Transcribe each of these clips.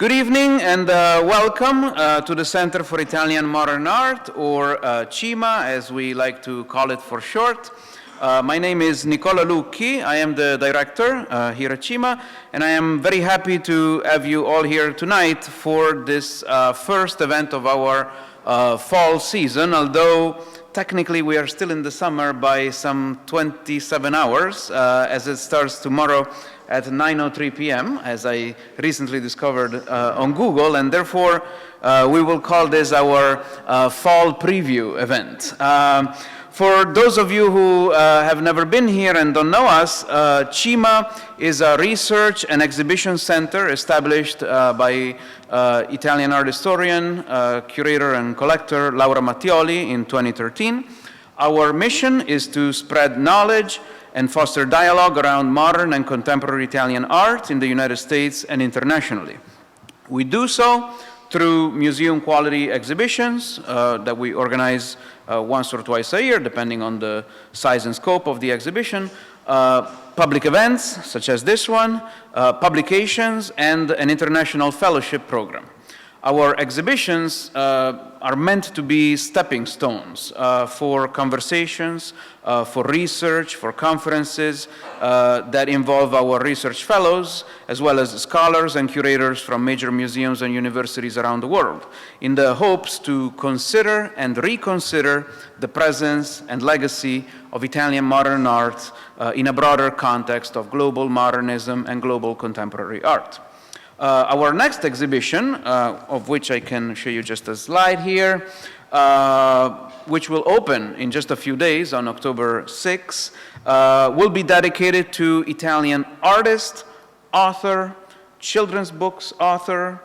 Good evening and welcome to the Center for Italian Modern Art, or CIMA, as we like to call it for short. My name is Nicola Lucchi. I am the director here at CIMA, and I am very happy to have you all here tonight for this first event of our fall season, although technically we are still in the summer by some 27 hours, as it starts tomorrow at 9:03 p.m., as I recently discovered on Google, and therefore we will call this our fall preview event. For those of you who have never been here and don't know us, CIMA is a research and exhibition center established by Italian art historian, curator and collector Laura Mattioli in 2013. Our mission is to spread knowledge and foster dialogue around modern and contemporary Italian art in the United States and internationally. We do so through museum-quality exhibitions that we organize once or twice a year, depending on the size and scope of the exhibition, public events, such as this one, publications, and an international fellowship program. Our exhibitions are meant to be stepping stones for conversations, for research, for conferences that involve our research fellows, as well as scholars and curators from major museums and universities around the world, in the hopes to consider and reconsider the presence and legacy of Italian modern art in a broader context of global modernism and global contemporary art. Our next exhibition, of which I can show you just a slide here, which will open in just a few days on October 6th, will be dedicated to Italian artist, author, children's books author,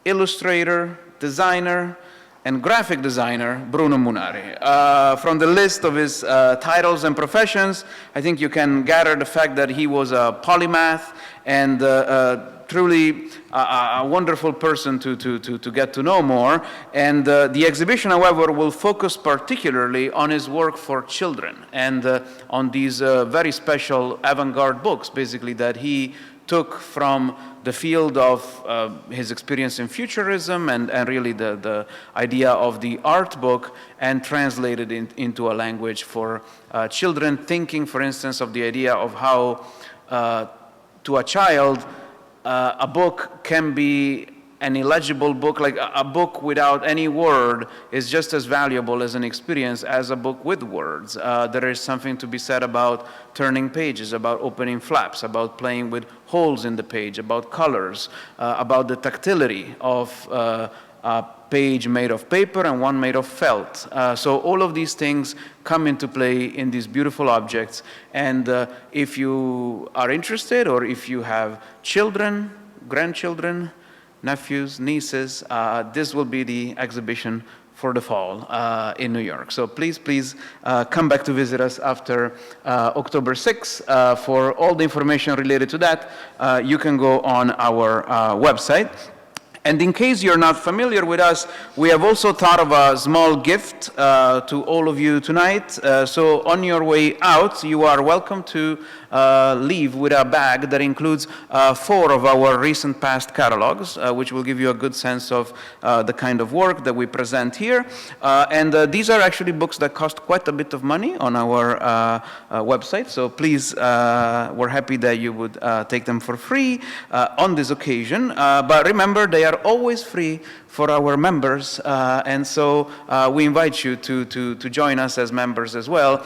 illustrator, designer, and graphic designer Bruno Munari. From the list of his titles and professions, I think you can gather the fact that he was a polymath and truly a wonderful person to get to know more. And the exhibition, however, will focus particularly on his work for children and on these very special avant-garde books, basically, that he took from the field of his experience in futurism and really the idea of the art book, and translated into a language for children, thinking, for instance, of the idea of how to a child a book can be an illegible book, like a book without any word is just as valuable as an experience as a book with words. There is something to be said about turning pages, about opening flaps, about playing with holes in the page, about colors, about the tactility of a page made of paper and one made of felt. So all of these things come into play in these beautiful objects. And if you are interested, or if you have children, grandchildren, nephews, nieces, this will be the exhibition for the fall in New York. So please come back to visit us after October 6th. For all the information related to that, you can go on our website. And in case you're not familiar with us, we have also thought of a small gift to all of you tonight. So on your way out, you are welcome to leave with a bag that includes 4 of our recent past catalogs, which will give you a good sense of the kind of work that we present here. And these are actually books that cost quite a bit of money on our website. So please, we're happy that you would take them for free on this occasion. But remember, they are always free for our members, and so we invite you to join us as members as well.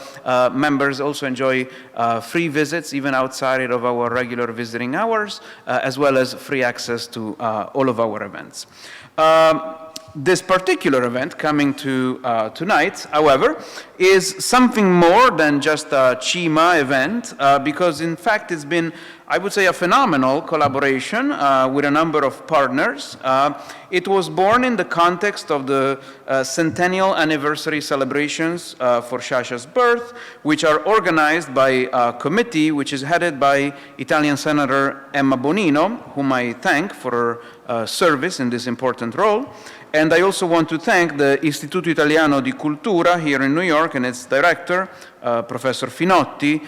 Members also enjoy free visits, even outside of our regular visiting hours, as well as free access to all of our events. This particular event coming to tonight, however, is something more than just a CIMA event, because in fact it's been, I would say, a phenomenal collaboration with a number of partners. It was born in the context of the centennial anniversary celebrations for Sciascia's birth, which are organized by a committee which is headed by Italian Senator Emma Bonino, whom I thank for her service in this important role. And I also want to thank the Istituto Italiano di Cultura here in New York and its director, Professor Finotti,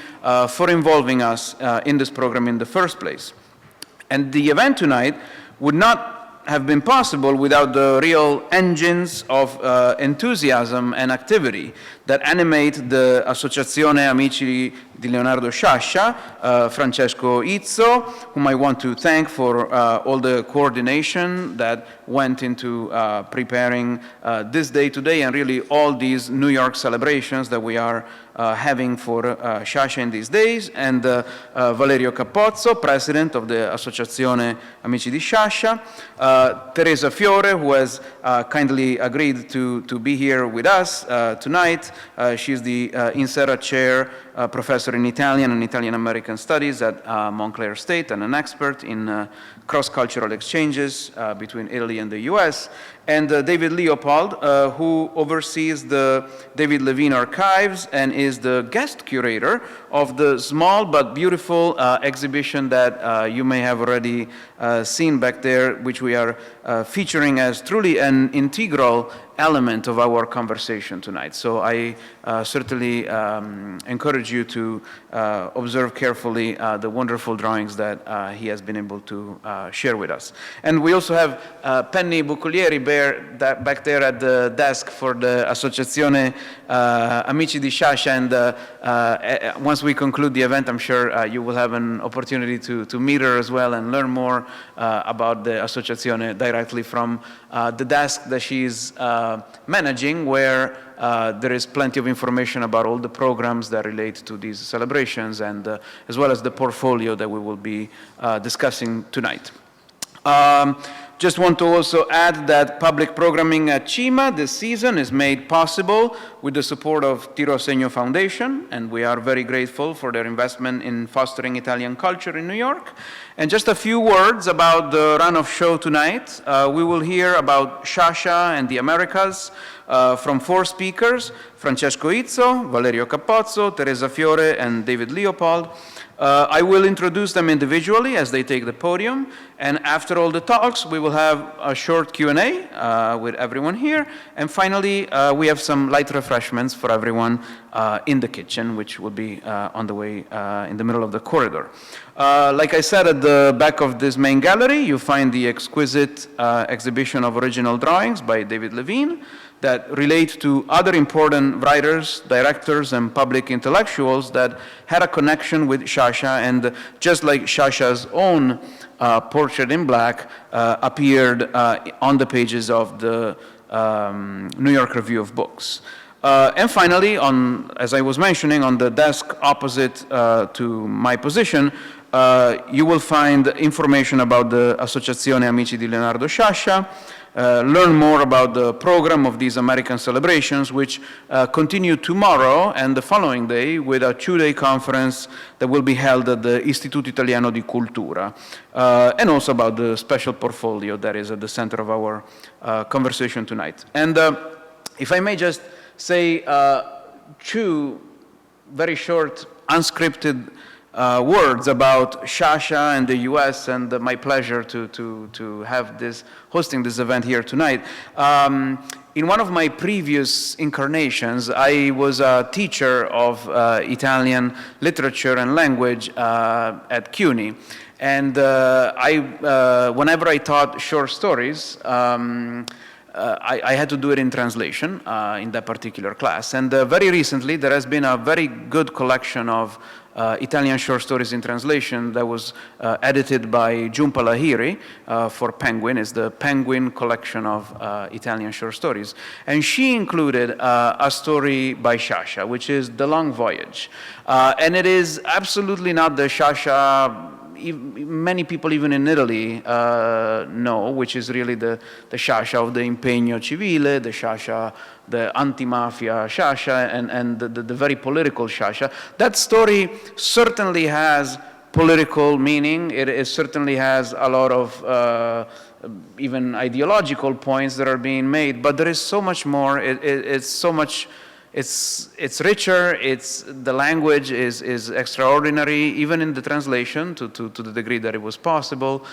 for involving us in this program in the first place. And the event tonight would not have been possible without the real engines of enthusiasm and activity that animate the Associazione Amici di Leonardo Sciascia, Francesco Izzo, whom I want to thank for all the coordination that went into preparing this day today and really all these New York celebrations that we are having for Sciascia in these days, and Valerio Capozzo, president of the Associazione Amici di Sciascia, Teresa Fiore, who has kindly agreed to be here with us tonight. She's the Insera Chair Professor in Italian and Italian-American Studies at Montclair State and an expert in cross-cultural exchanges between Italy and the US, and David Leopold, who oversees the David Levine Archives and is the guest curator of the small but beautiful exhibition that you may have already seen back there, which we are featuring as truly an integral element of our conversation tonight. So I certainly encourage you to observe carefully the wonderful drawings that he has been able to share with us. And we also have Penny Bucolieri back there at the desk for the Associazione Amici di Sciascia, and once we conclude the event, I'm sure you will have an opportunity to meet her as well and learn more about the Associazione directly from the desk that she's managing, where there is plenty of information about all the programs that relate to these celebrations, and as well as the portfolio that we will be discussing tonight. Just want to also add that public programming at CIMA this season is made possible with the support of Tiro a Segno Foundation, and we are very grateful for their investment in fostering Italian culture in New York. And just a few words about the run-off show tonight. We will hear about Sciascia and the Americas from 4 speakers: Francesco Izzo, Valerio Capozzo, Teresa Fiore, and David Leopold. I will introduce them individually as they take the podium, and after all the talks, we will have a short Q&A with everyone here, and finally, we have some light refreshments for everyone in the kitchen, which will be on the way in the middle of the corridor. Like I said, at the back of this main gallery, you find the exquisite exhibition of original drawings by David Levine that relate to other important writers, directors, and public intellectuals that had a connection with Sciascia, and just like Sciascia's own portrait in black appeared on the pages of the New York Review of Books. And finally, as I was mentioning, on the desk opposite to my position, you will find information about the Associazione Amici di Leonardo Sciascia, learn more about the program of these American celebrations, which continue tomorrow and the following day with a 2-day conference that will be held at the Istituto Italiano di Cultura, and also about the special portfolio that is at the center of our conversation tonight. And if I may just say 2 very short, unscripted words about Sciascia and the US, and my pleasure to have hosting this event here tonight. In one of my previous incarnations, I was a teacher of Italian literature and language at CUNY. And whenever I taught short stories, I had to do it in translation in that particular class. And very recently, there has been a very good collection of Italian short stories in translation that was edited by Giunpa Lahiri for Penguin. It's the Penguin collection of Italian short stories. And she included a story by Sciascia, which is The Long Voyage. And it is absolutely not the Sciascia many people even in Italy know, which is really the Sciascia of the Impegno Civile, the Sciascia, the anti-mafia Sciascia, and the very political Sciascia. That story certainly has political meaning. It certainly has a lot of even ideological points that are being made, but there is so much more. It's so much. It's richer. The language is extraordinary, even in the translation, to the degree that it was possible.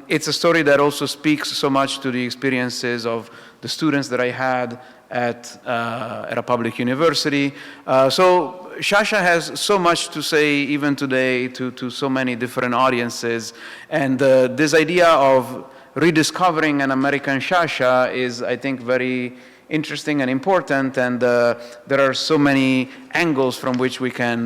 It's a story that also speaks so much to the experiences of the students that I had at a public university. So Sciascia has so much to say, even today, to so many different audiences. And this idea of rediscovering an American Sciascia is, I think, very interesting and important, and there are so many angles from which we can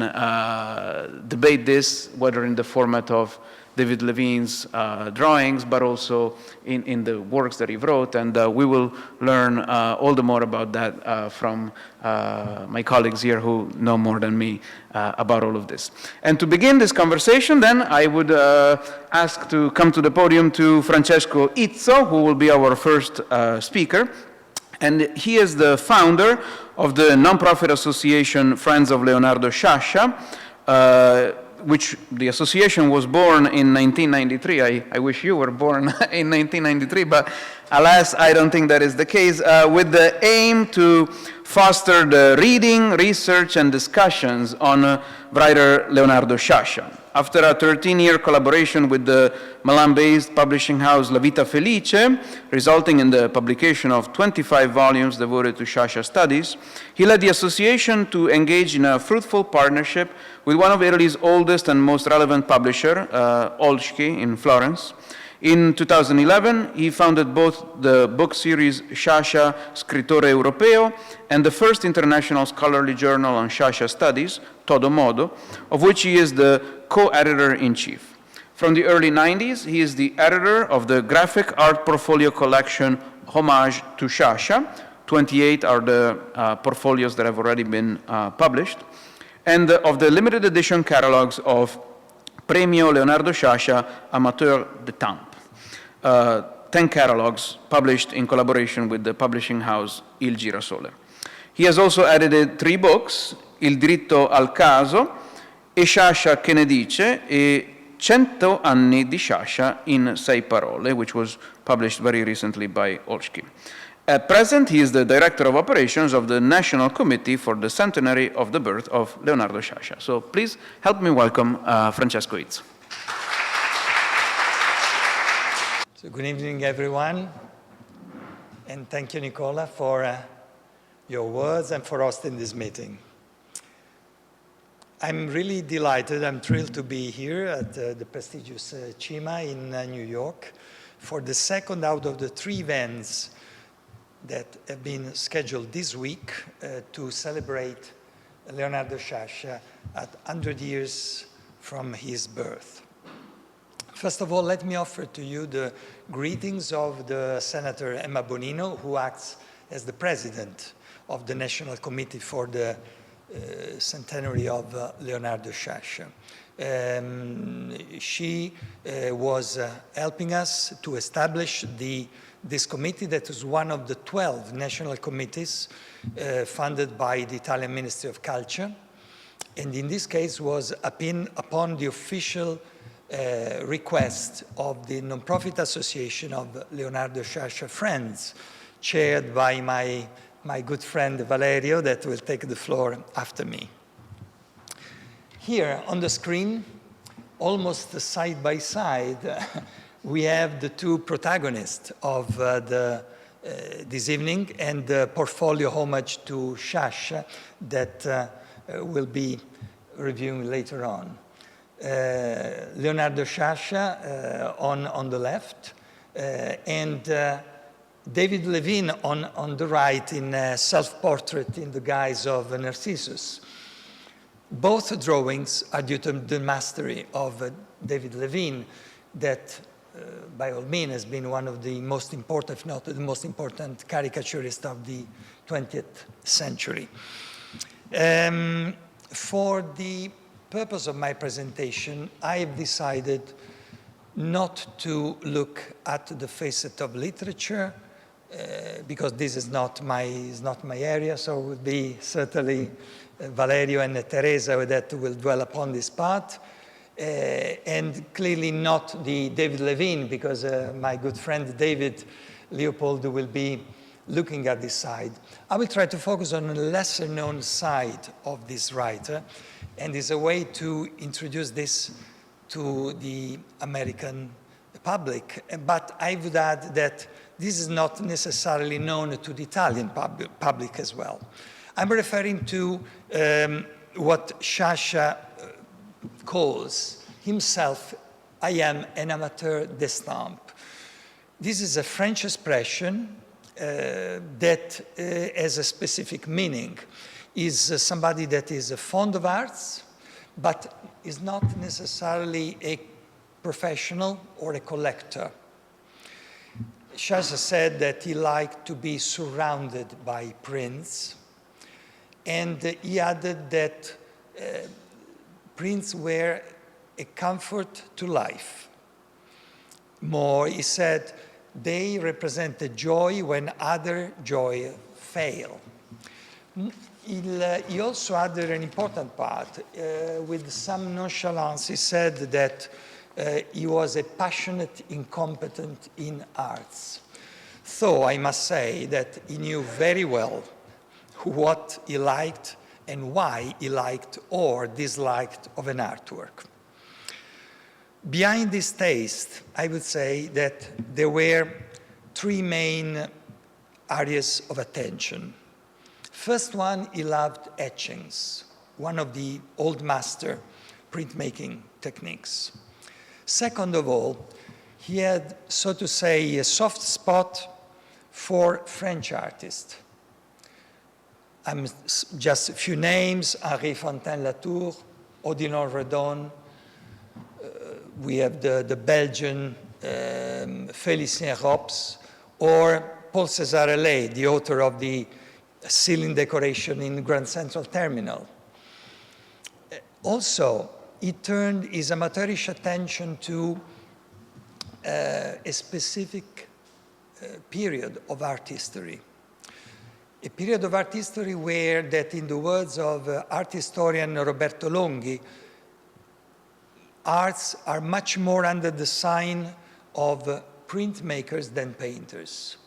debate this, whether in the format of David Levine's drawings, but also in the works that he wrote, and we will learn all the more about that from my colleagues here who know more than me about all of this. And to begin this conversation, then, I would ask to come to the podium to Francesco Izzo, who will be our first speaker. And he is the founder of the nonprofit association Friends of Leonardo Sciascia, which the association was born in 1993. I wish you were born in 1993, but alas, I don't think that is the case, with the aim to foster the reading, research, and discussions on writer Leonardo Sciascia. After a 13-year collaboration with the Milan-based publishing house La Vita Felice, resulting in the publication of 25 volumes devoted to Sciascia studies, he led the association to engage in a fruitful partnership with one of Italy's oldest and most relevant publisher, Olszki in Florence. In 2011, he founded both the book series Sciascia, Scrittore Europeo and the first international scholarly journal on Sciascia studies, TODOMODO, of which he is the co-editor-in-chief. From the early 90s, he is the editor of the graphic art portfolio collection Homage to Sciascia. 28 are the portfolios that have already been published, and of the limited edition catalogs of Premio Leonardo Sciascia Amateur de Temps. 10 catalogs published in collaboration with the publishing house Il Girasole. He has also edited 3 books, Il diritto al caso, E Sciascia che ne dice, e 100 anni di Sciascia in 6 parole, which was published very recently by Olszki. At present, he is the Director of Operations of the National Committee for the Centenary of the Birth of Leonardo Sciascia. So please help me welcome Francesco Izzo. So good evening, everyone. And thank you, Nicola, for your words and for hosting this meeting. I'm really delighted, I'm thrilled to be here at the prestigious CIMA in New York for the second out of the 3 events that have been scheduled this week to celebrate Leonardo Sciascia at 100 years from his birth. First of all, let me offer to you the greetings of the Senator Emma Bonino, who acts as the president of the National Committee for the centenary of Leonardo Sciascia. She was helping us to establish this committee that is one of the 12 national committees funded by the Italian Ministry of Culture, and in this case was upon the official request of the non-profit association of Leonardo Sciascia Friends, chaired by my good friend Valerio, that will take the floor after me. Here on the screen, almost side by side, we have the 2 protagonists of this evening and the portfolio Homage to Sciascia that we'll be reviewing later on. Leonardo Sciascia on the left, and David Levine on the right in a self-portrait in the guise of Narcissus. Both drawings are due to the mastery of David Levine, that by all means has been one of the most important, if not the most important caricaturist of the 20th century. For the purpose of my presentation, I have decided not to look at the facet of literature, because this is not my area, so it will be certainly Valerio and Teresa that will dwell upon this part, and clearly not the David Levine, because my good friend David Leopold will be looking at this side. I will try to focus on a lesser known side of this writer, and is a way to introduce this to the American public. But I would add that this is not necessarily known to the Italian public as well. I'm referring to what Sciascia calls himself, I am an amateur d'estampe. This is a French expression that has a specific meaning. Is somebody that is fond of arts, but is not necessarily a professional or a collector. Sciascia said that he liked to be surrounded by prints, and he added that prints were a comfort to life. More, he said, they represent the joy when other joy fail. He also added an important part. With some nonchalance, he said that he was a passionate incompetent in arts. So I must say that he knew very well what he liked and why he liked or disliked of an artwork. Behind this taste, I would say that there were three main areas of attention. First one, he loved etchings, one of the old master printmaking techniques. Second of all, he had, so to say, a soft spot for French artists. Just a few names: Henri Fontaine-Latour, Odilon Redon. We have the Belgian Félicien Rops, or Paul César Hellé, the author of the ceiling decoration in Grand Central Terminal. Also, he turned his amateurish attention to a specific period of art history. A period of art history where, that in the words of art historian Roberto Longhi, arts are much more under the sign of printmakers than painters.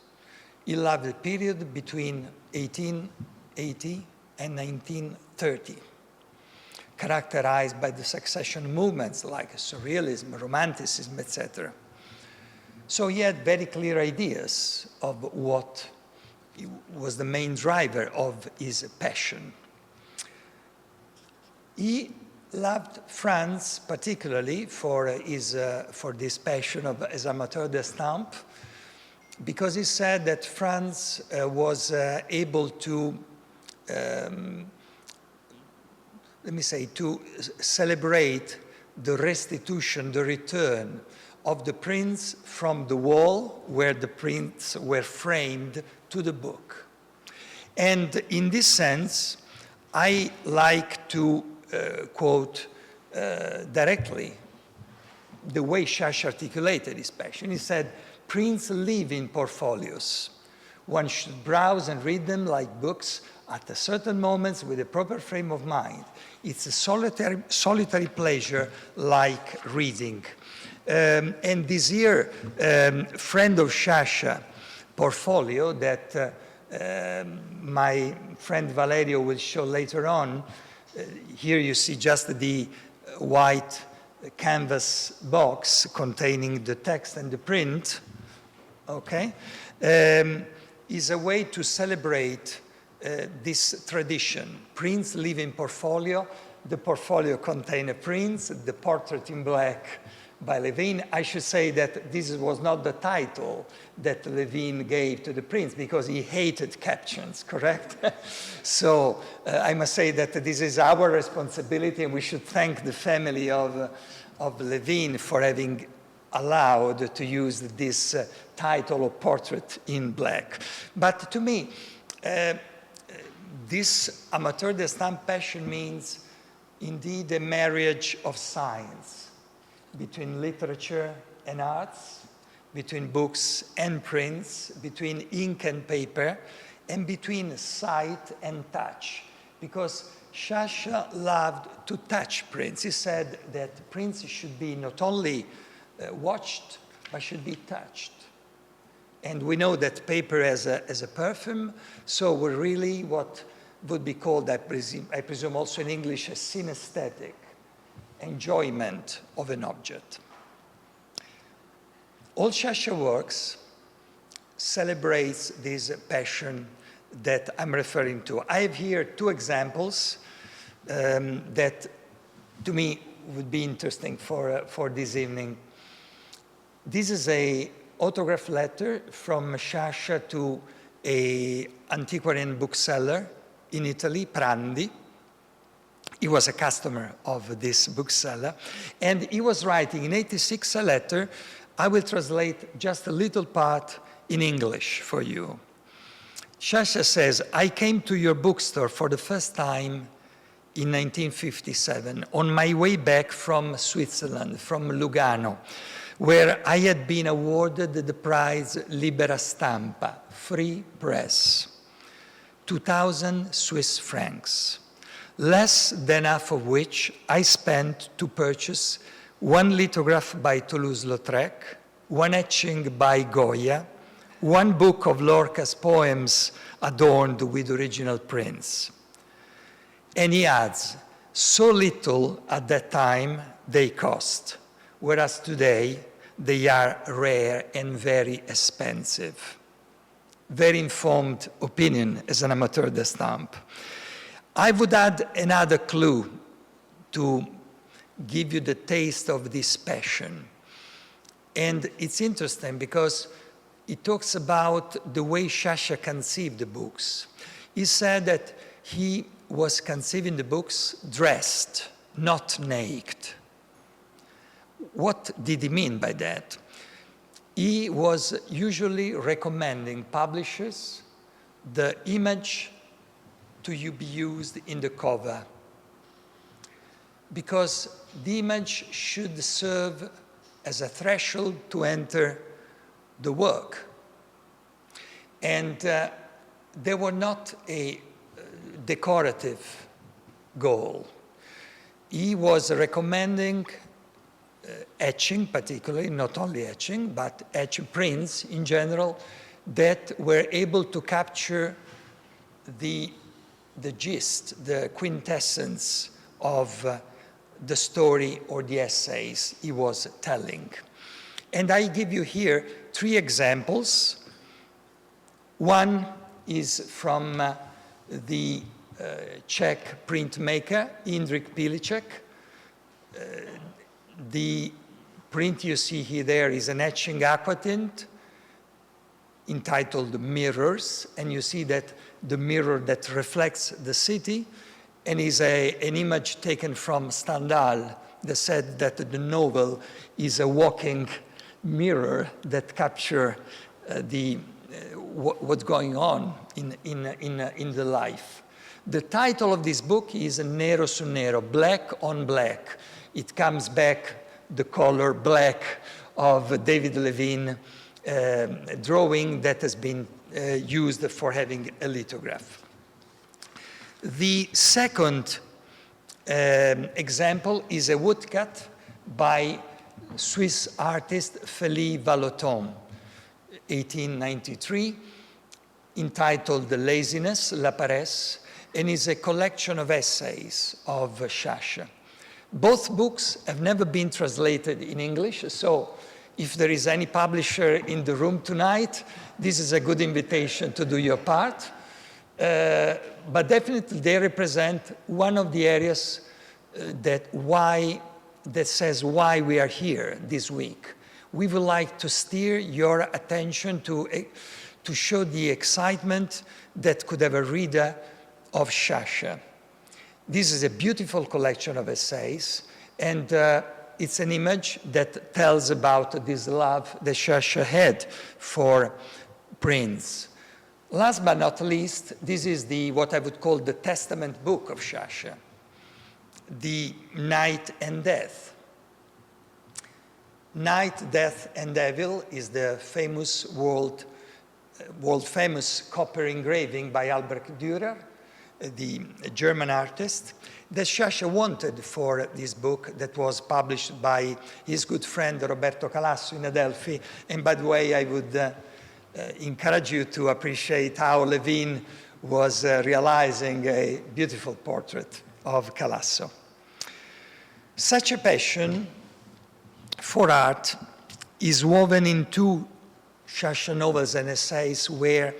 He loved the period between 1880 and 1930, characterized by the succession movements like surrealism, romanticism, etc. So he had very clear ideas of what was the main driver of his passion. He loved France particularly for this passion of as amateur d'estampe, because he said that France was able to, to celebrate the restitution, the return of the prints from the wall where the prints were framed to the book. And in this sense, I like to quote directly the way Sciascia articulated his passion. He said, "Prints live in portfolios. One should browse and read them like books at a certain moments with a proper frame of mind. It's a solitary pleasure like reading." And this here, friend of Sciascia portfolio that my friend Valerio will show later on, here you see just the white canvas box containing the text and the print, okay? Is a way to celebrate this tradition. Prints live in portfolio. The portfolio contains prints, the portrait in black by Levine. I should say that this was not the title that Levine gave to the prints because he hated captions, correct? So I must say that this is our responsibility, and we should thank the family of Levine for having allowed to use this title of portrait in black. But to me, this amateur d'estampe passion means indeed a marriage of science between literature and arts, between books and prints, between ink and paper, and between sight and touch. Because Sciascia loved to touch prints. He said that prints should be not only watched, but should be touched. And we know that paper has a perfume, so we're really what would be called, I presume also in English, a synesthetic enjoyment of an object. All Sciascia works celebrates this passion that I'm referring to. I have here two examples that to me would be interesting for this evening. This is a autograph letter from Sciascia to an antiquarian bookseller in Italy, Prandi. He was a customer of this bookseller, and he was writing in 86 a letter. I will translate just a little part in English for you. Sciascia says, I came to your bookstore for the first time in 1957 on my way back from Switzerland, from Lugano, where I had been awarded the prize Libera Stampa, free press, 2,000 Swiss francs, less than half of which I spent to purchase one lithograph by Toulouse-Lautrec, one etching by Goya, one book of Lorca's poems adorned with original prints. And he adds, so little at that time they cost, whereas today they are rare and very expensive. Very informed opinion as an amateur d'estampe. I would add another clue to give you the taste of this passion. And it's interesting because it talks about the way Sciascia conceived the books. He said that he was conceiving the books dressed, not naked. What did he mean by that? He was usually recommending publishers the image to be used in the cover, because the image should serve as a threshold to enter the work. And they were not a decorative goal. He was recommending etching, particularly, not only etching, but etching prints in general that were able to capture the gist, the quintessence of the story or the essays he was telling. And I give you here 3 examples. One is from the Czech printmaker, Indrik Pilicek. The print you see here there is an etching aquatint entitled Mirrors, and you see that the mirror that reflects the city, and is an image taken from Stendhal that said that the novel is a walking mirror that captures what's going on in the life. The title of this book is Nero su Nero, Black on Black. It comes back, the color black of David Levine drawing that has been used for having a lithograph. The second example is a woodcut by Swiss artist Félix Vallotton, 1893, entitled The Laziness, La Paresse, and is a collection of essays of Sciascia. Both books have never been translated in English, so if there is any publisher in the room tonight, this is a good invitation to do your part. But definitely they represent one of the areas that says why we are here this week. We would like to steer your attention to show the excitement that could have a reader of Sciascia. This is a beautiful collection of essays, and it's an image that tells about this love that Sciascia had for prints. Last but not least, this is what I would call the testament book of Sciascia, the Night and Death. Night, Death, and Devil is the famous world-famous copper engraving by Albrecht Dürer, the German artist, that Sciascia wanted for this book that was published by his good friend Roberto Calasso in Adelphi. And by the way, I would encourage you to appreciate how Levine was realizing a beautiful portrait of Calasso. Such a passion for art is woven into Sciascia novels and essays where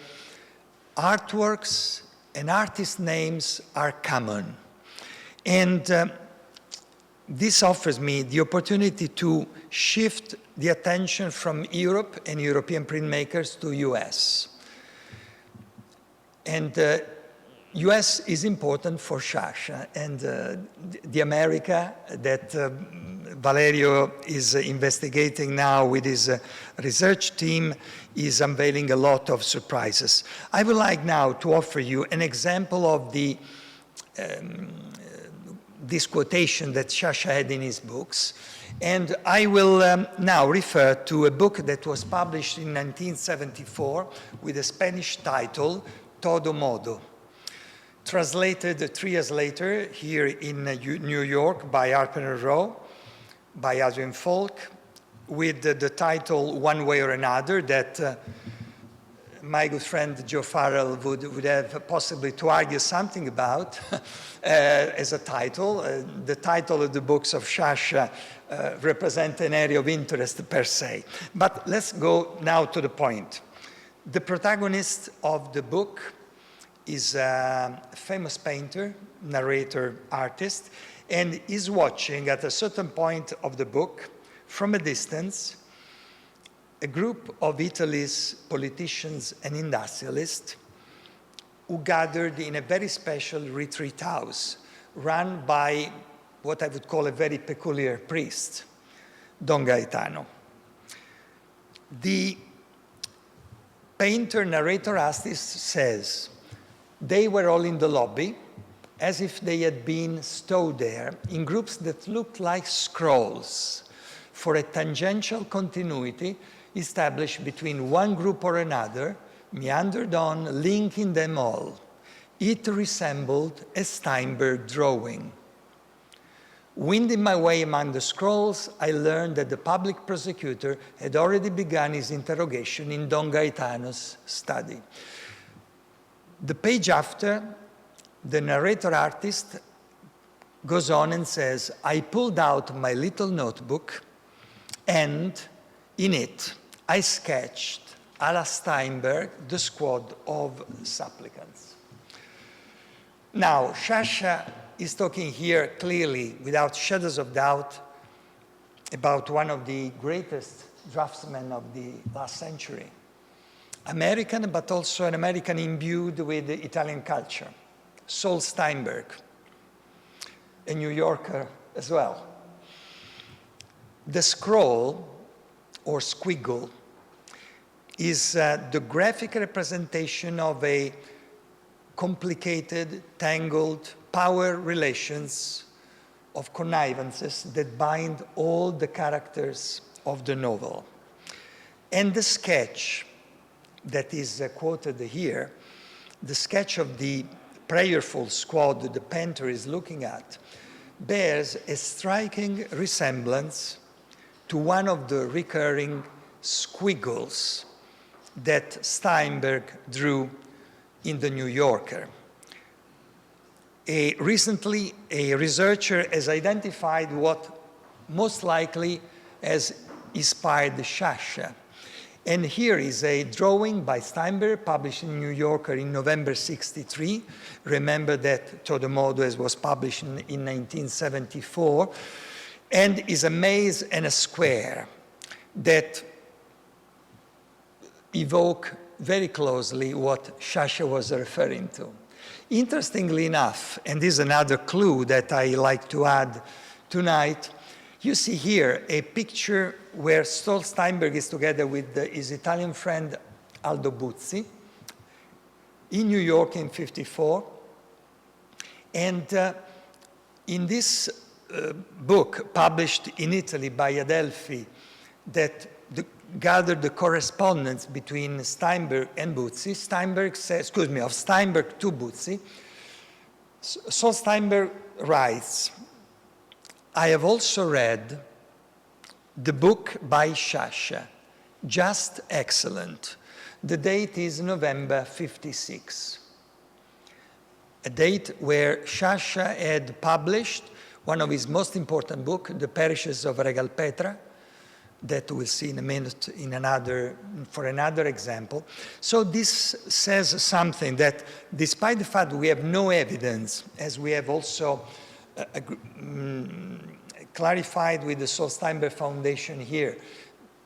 artworks and artist names are common. And this offers me the opportunity to shift the attention from Europe and European printmakers to US. And US is important for Sciascia, and the America that Valerio is investigating now with his research team is unveiling a lot of surprises. I would like now to offer you an example of this quotation that Sciascia had in his books, and I will now refer to a book that was published in 1974 with a Spanish title, TODOMODO, translated 3 years later here in New York by Harper & Row, by Adrian Falk, with the title One Way or Another, that my good friend Joe Farrell would have possibly to argue something about as a title. The title of the books of Sciascia represent an area of interest per se. But let's go now to the point. The protagonist of the book is a famous painter, narrator, artist, and is watching at a certain point of the book, from a distance, a group of Italy's politicians and industrialists who gathered in a very special retreat house run by what I would call a very peculiar priest, Don Gaetano. The painter, narrator, artist says, they were all in the lobby as if they had been stowed there in groups that looked like scrolls for a tangential continuity established between one group or another, meandered on, linking them all. It resembled a Steinberg drawing. Winding my way among the scrolls, I learned that the public prosecutor had already begun his interrogation in Don Gaetano's study. The page after, the narrator artist goes on and says, I pulled out my little notebook and in it I sketched a la Steinberg the squad of supplicants. Now, Sciascia is talking here clearly, without shadows of doubt, about one of the greatest draftsmen of the last century. American, but also an American imbued with Italian culture. Saul Steinberg, a New Yorker as well. The scroll, or squiggle, is the graphic representation of a complicated, tangled power relations of connivances that bind all the characters of the novel. And the sketch that is quoted here, the sketch of the prayerful squad that the painter is looking at, bears a striking resemblance to one of the recurring squiggles that Steinberg drew in the New Yorker. Recently, a researcher has identified what most likely has inspired Sciascia. And here is a drawing by Steinberg, published in New Yorker in November '63. Remember that TODOMODO was published in 1974, and is a maze and a square that evoke very closely what Sciascia was referring to. Interestingly enough, and this is another clue that I like to add tonight, you see here a picture where Saul Steinberg is together with his Italian friend Aldo Buzzi in New York in '54. And in this book published in Italy by Adelphi that gathered the correspondence between Steinberg and Buzzi, Steinberg says, of Steinberg to Buzzi, Saul Steinberg writes, I have also read the book by Sciascia, just excellent. The date is November '56, a date where Sciascia had published one of his most important books, The Parishes of Regalpetra, that we'll see in a minute for another example. So this says something that, despite the fact we have no evidence, as we have also clarified with the Saul Steinberg Foundation here,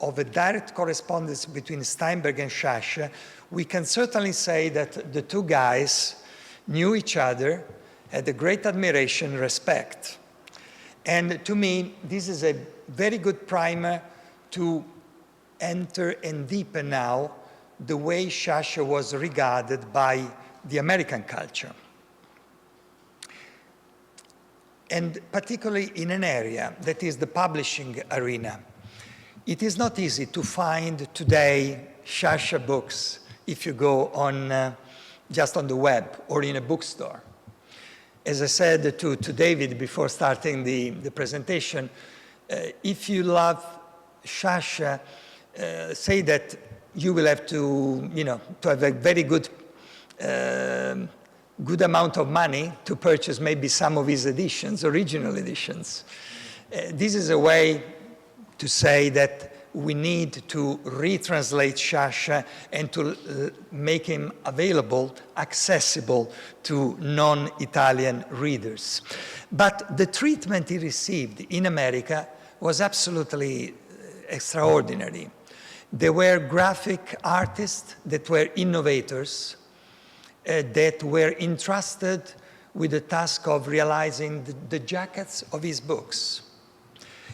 of a direct correspondence between Steinberg and Sciascia, we can certainly say that the two guys knew each other, had a great admiration, respect. And to me, this is a very good primer to enter and deepen now the way Sciascia was regarded by the American culture. And particularly in an area that is the publishing arena. It is not easy to find today Sciascia books if you go on just on the web or in a bookstore. As I said to David before starting the presentation, if you love Sciascia, say that you will have to, to have a very good amount of money to purchase maybe some of his editions, original editions. This is a way to say that we need to retranslate Sciascia and to make him available, accessible to non-Italian readers. But the treatment he received in America was absolutely extraordinary. There were graphic artists that were innovators, that were entrusted with the task of realizing the jackets of his books.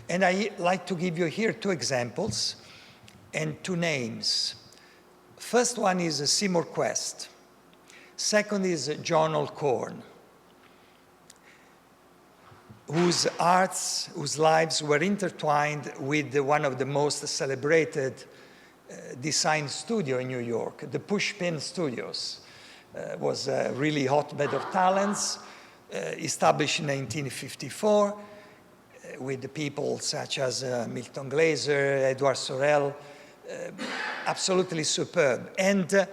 And I like to give you here two examples and two names. First one is Seymour Quest. Second is John Alcorn, whose arts, whose lives were intertwined with one of the most celebrated design studio in New York, the Pushpin Studios. Was a really hotbed of talents, established in 1954, with the people such as Milton Glaser, Edward Sorel, absolutely superb. And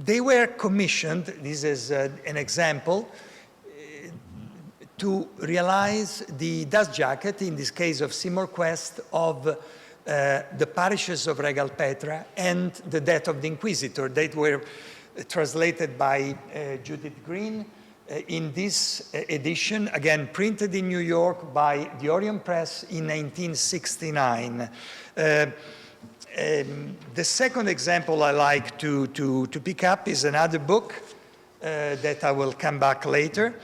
they were commissioned, this is an example, to realize the dust jacket, in this case of Seymour Quest, of the parishes of Regal Petra and the Death of the Inquisitor. They were translated by Judith Green in this edition, again printed in New York by the Orion Press in 1969. The second example I like to pick up is another book that I will come back later.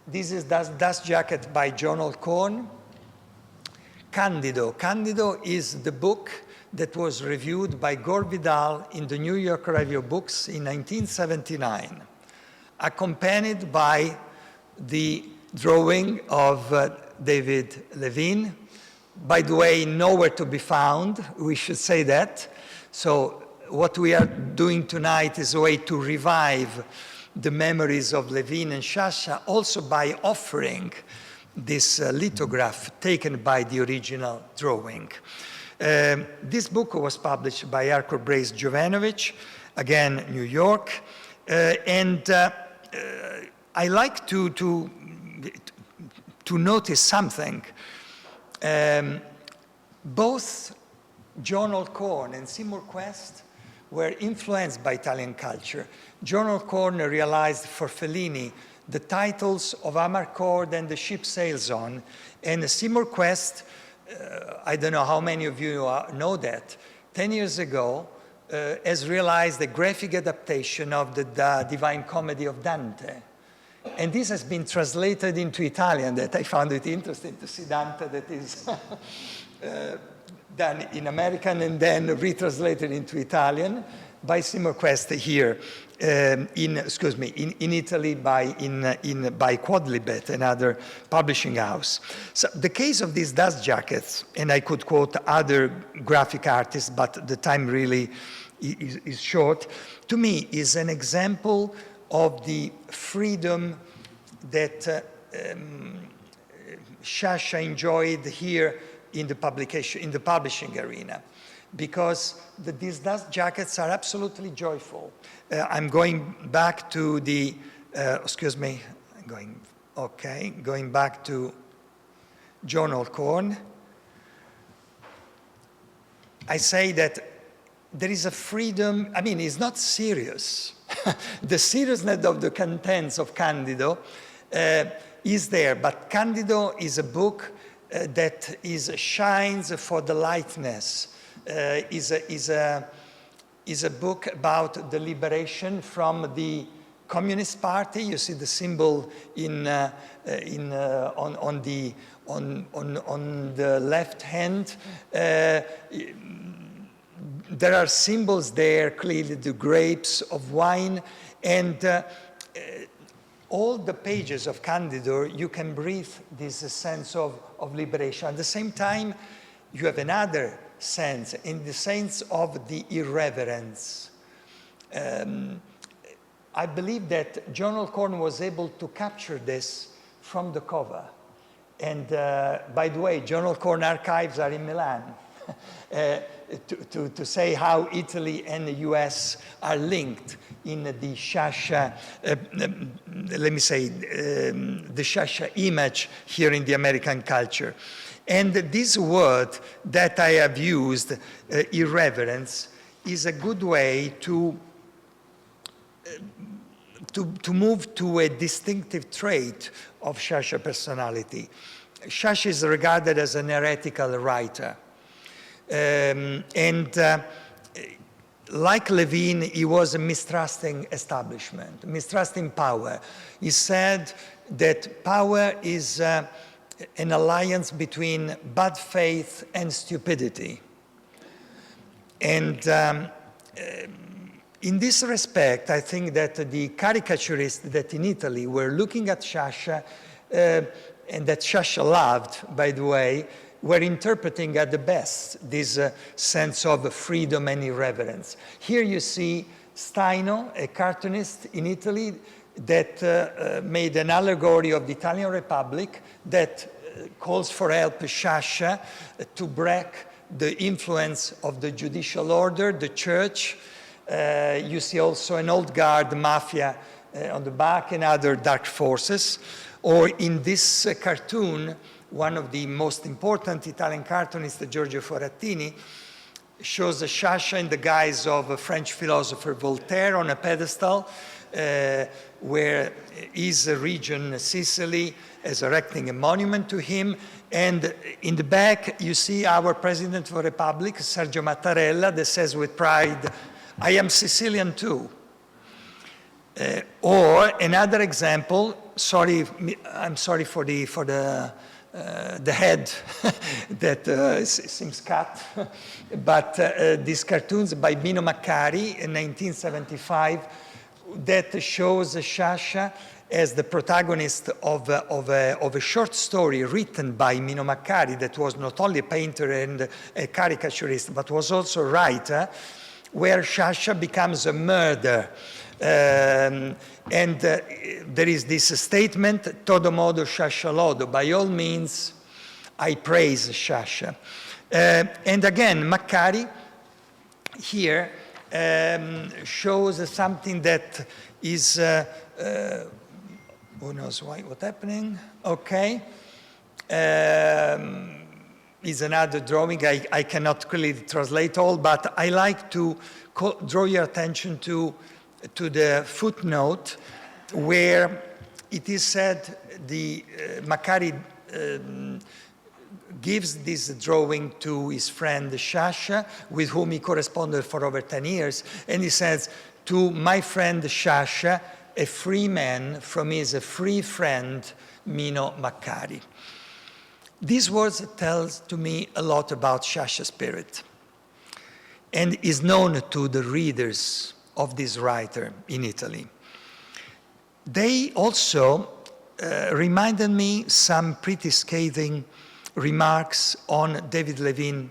This is Dust Jacket by John Alcorn. Candido. Candido is the book that was reviewed by Gore Vidal in the New York Review of Books in 1979, accompanied by the drawing of David Levine. By the way, nowhere to be found, we should say that. So what we are doing tonight is a way to revive the memories of Levine and Sciascia, also by offering this lithograph taken by the original drawing. This book was published by Arthur Brace Jovanovic, again, New York. And I like to notice something. Both John Alcorn and Seymour Quest were influenced by Italian culture. John Alcorn realized for Fellini the titles of Amarcord and The Ship Sails On, and Seymour Quest, I don't know how many of you know that, 10 years ago, has realized a graphic adaptation of the Divine Comedy of Dante. And this has been translated into Italian, that I found it interesting to see Dante that is done in American and then retranslated into Italian by Seymour Quest here in Italy by Quadlibet, another publishing house. So the case of these dust jackets, and I could quote other graphic artists, but the time really is short, to me is an example of the freedom that Sciascia enjoyed here in the publishing arena, because these dust jackets are absolutely joyful. I'm going back to the, going back to John Alcorn. I say that there is a freedom, I mean, it's not serious. The seriousness of the contents of Candido is there, but Candido is a book that shines for the lightness, is a book about the liberation from the Communist Party. You see the symbol on the left hand. There are symbols there, clearly the grapes of wine, and all the pages of Candido, you can breathe this sense of liberation. At the same time, you have another sense, in the sense of the irreverence. I believe that John Alcorn was able to capture this from the cover. And by the way, John Alcorn archives are in Milan. To say how Italy and the US are linked in the Sciascia, let me say, the Sciascia image here in the American culture. And this word that I have used, irreverence, is a good way to move to a distinctive trait of Sciascia personality. Sciascia is regarded as an heretical writer. Like Levine, he was mistrusting establishment, mistrusting power. He said that power is an alliance between bad faith and stupidity. And in this respect, I think that the caricaturists that in Italy were looking at Sciascia, and that Sciascia loved, by the way, were interpreting at the best this sense of freedom and irreverence. Here you see Staino, a cartoonist in Italy, that made an allegory of the Italian Republic that calls for help Sciascia to break the influence of the judicial order, the church. You see also an old guard mafia on the back and other dark forces. Or in this cartoon, one of the most important Italian cartoonists, Giorgio Forattini, shows a Sciascia in the guise of a French philosopher Voltaire on a pedestal, where his region, Sicily, is erecting a monument to him. And in the back, you see our President of the Republic, Sergio Mattarella, that says with pride, "I am Sicilian too." Or another example, I'm sorry for the head that seems cut, but these cartoons by Mino Maccari in 1975 that shows Sciascia as the protagonist of a short story written by Mino Maccari, that was not only a painter and a caricaturist, but was also a writer, where Sciascia becomes a murderer. And there is this statement, "Todomodo Sciascia lodo," by all means, I praise Sciascia. And again, Maccari here shows something that is, who knows what's happening? Okay. Is another drawing. I cannot clearly translate all, but I like to draw your attention to the footnote where it is said Maccari gives this drawing to his friend Sciascia, with whom he corresponded for over 10 years, and he says, "To my friend Sciascia, a free man from his free friend Mino Maccari." These words tell to me a lot about Sciascia's spirit, and is known to the readers of this writer in Italy. They also reminded me some pretty scathing remarks on David Levine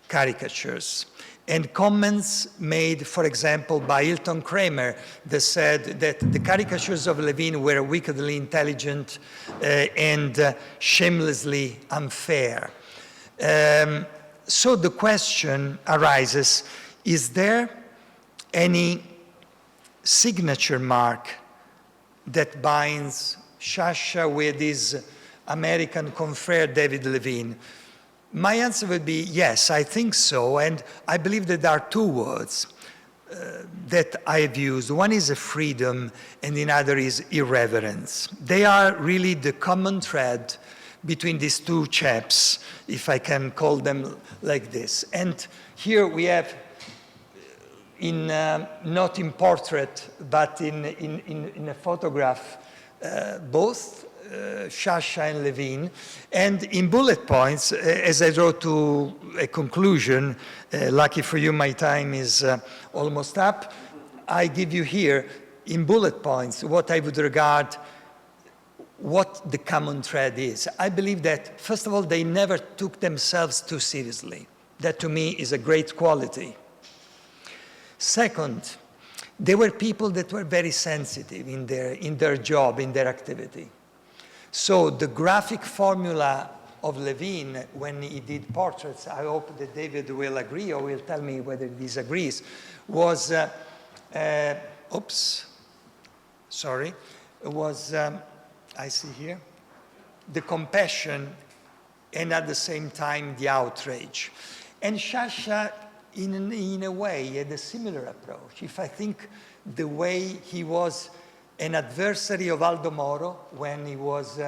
caricatures, and comments made, for example, by Hilton Kramer, that said that the caricatures of Levine were wickedly intelligent and shamelessly unfair. So the question arises, is there any signature mark that binds Sciascia with his American confrère David Levine? My answer would be yes, I think so, and I believe that there are two words. that I've used. One is a freedom, and the other is irreverence. They are really the common thread between these two chaps, if I can call them like this. And here we have, not in portrait, but in a photograph, both Sciascia and Levine. And in bullet points, as I draw to a conclusion, lucky for you, my time is almost up. I give you here, in bullet points, what I would regard what the common thread is. I believe that, first of all, they never took themselves too seriously. That, to me, is a great quality. Second, they were people that were very sensitive in their job, in their activity. So the graphic formula of Levine, when he did portraits, I hope that David will agree or will tell me whether he disagrees, was, I see here, the compassion and at the same time the outrage. And Sciascia, in a way, had a similar approach. If I think the way he was an adversary of Aldo Moro when he was,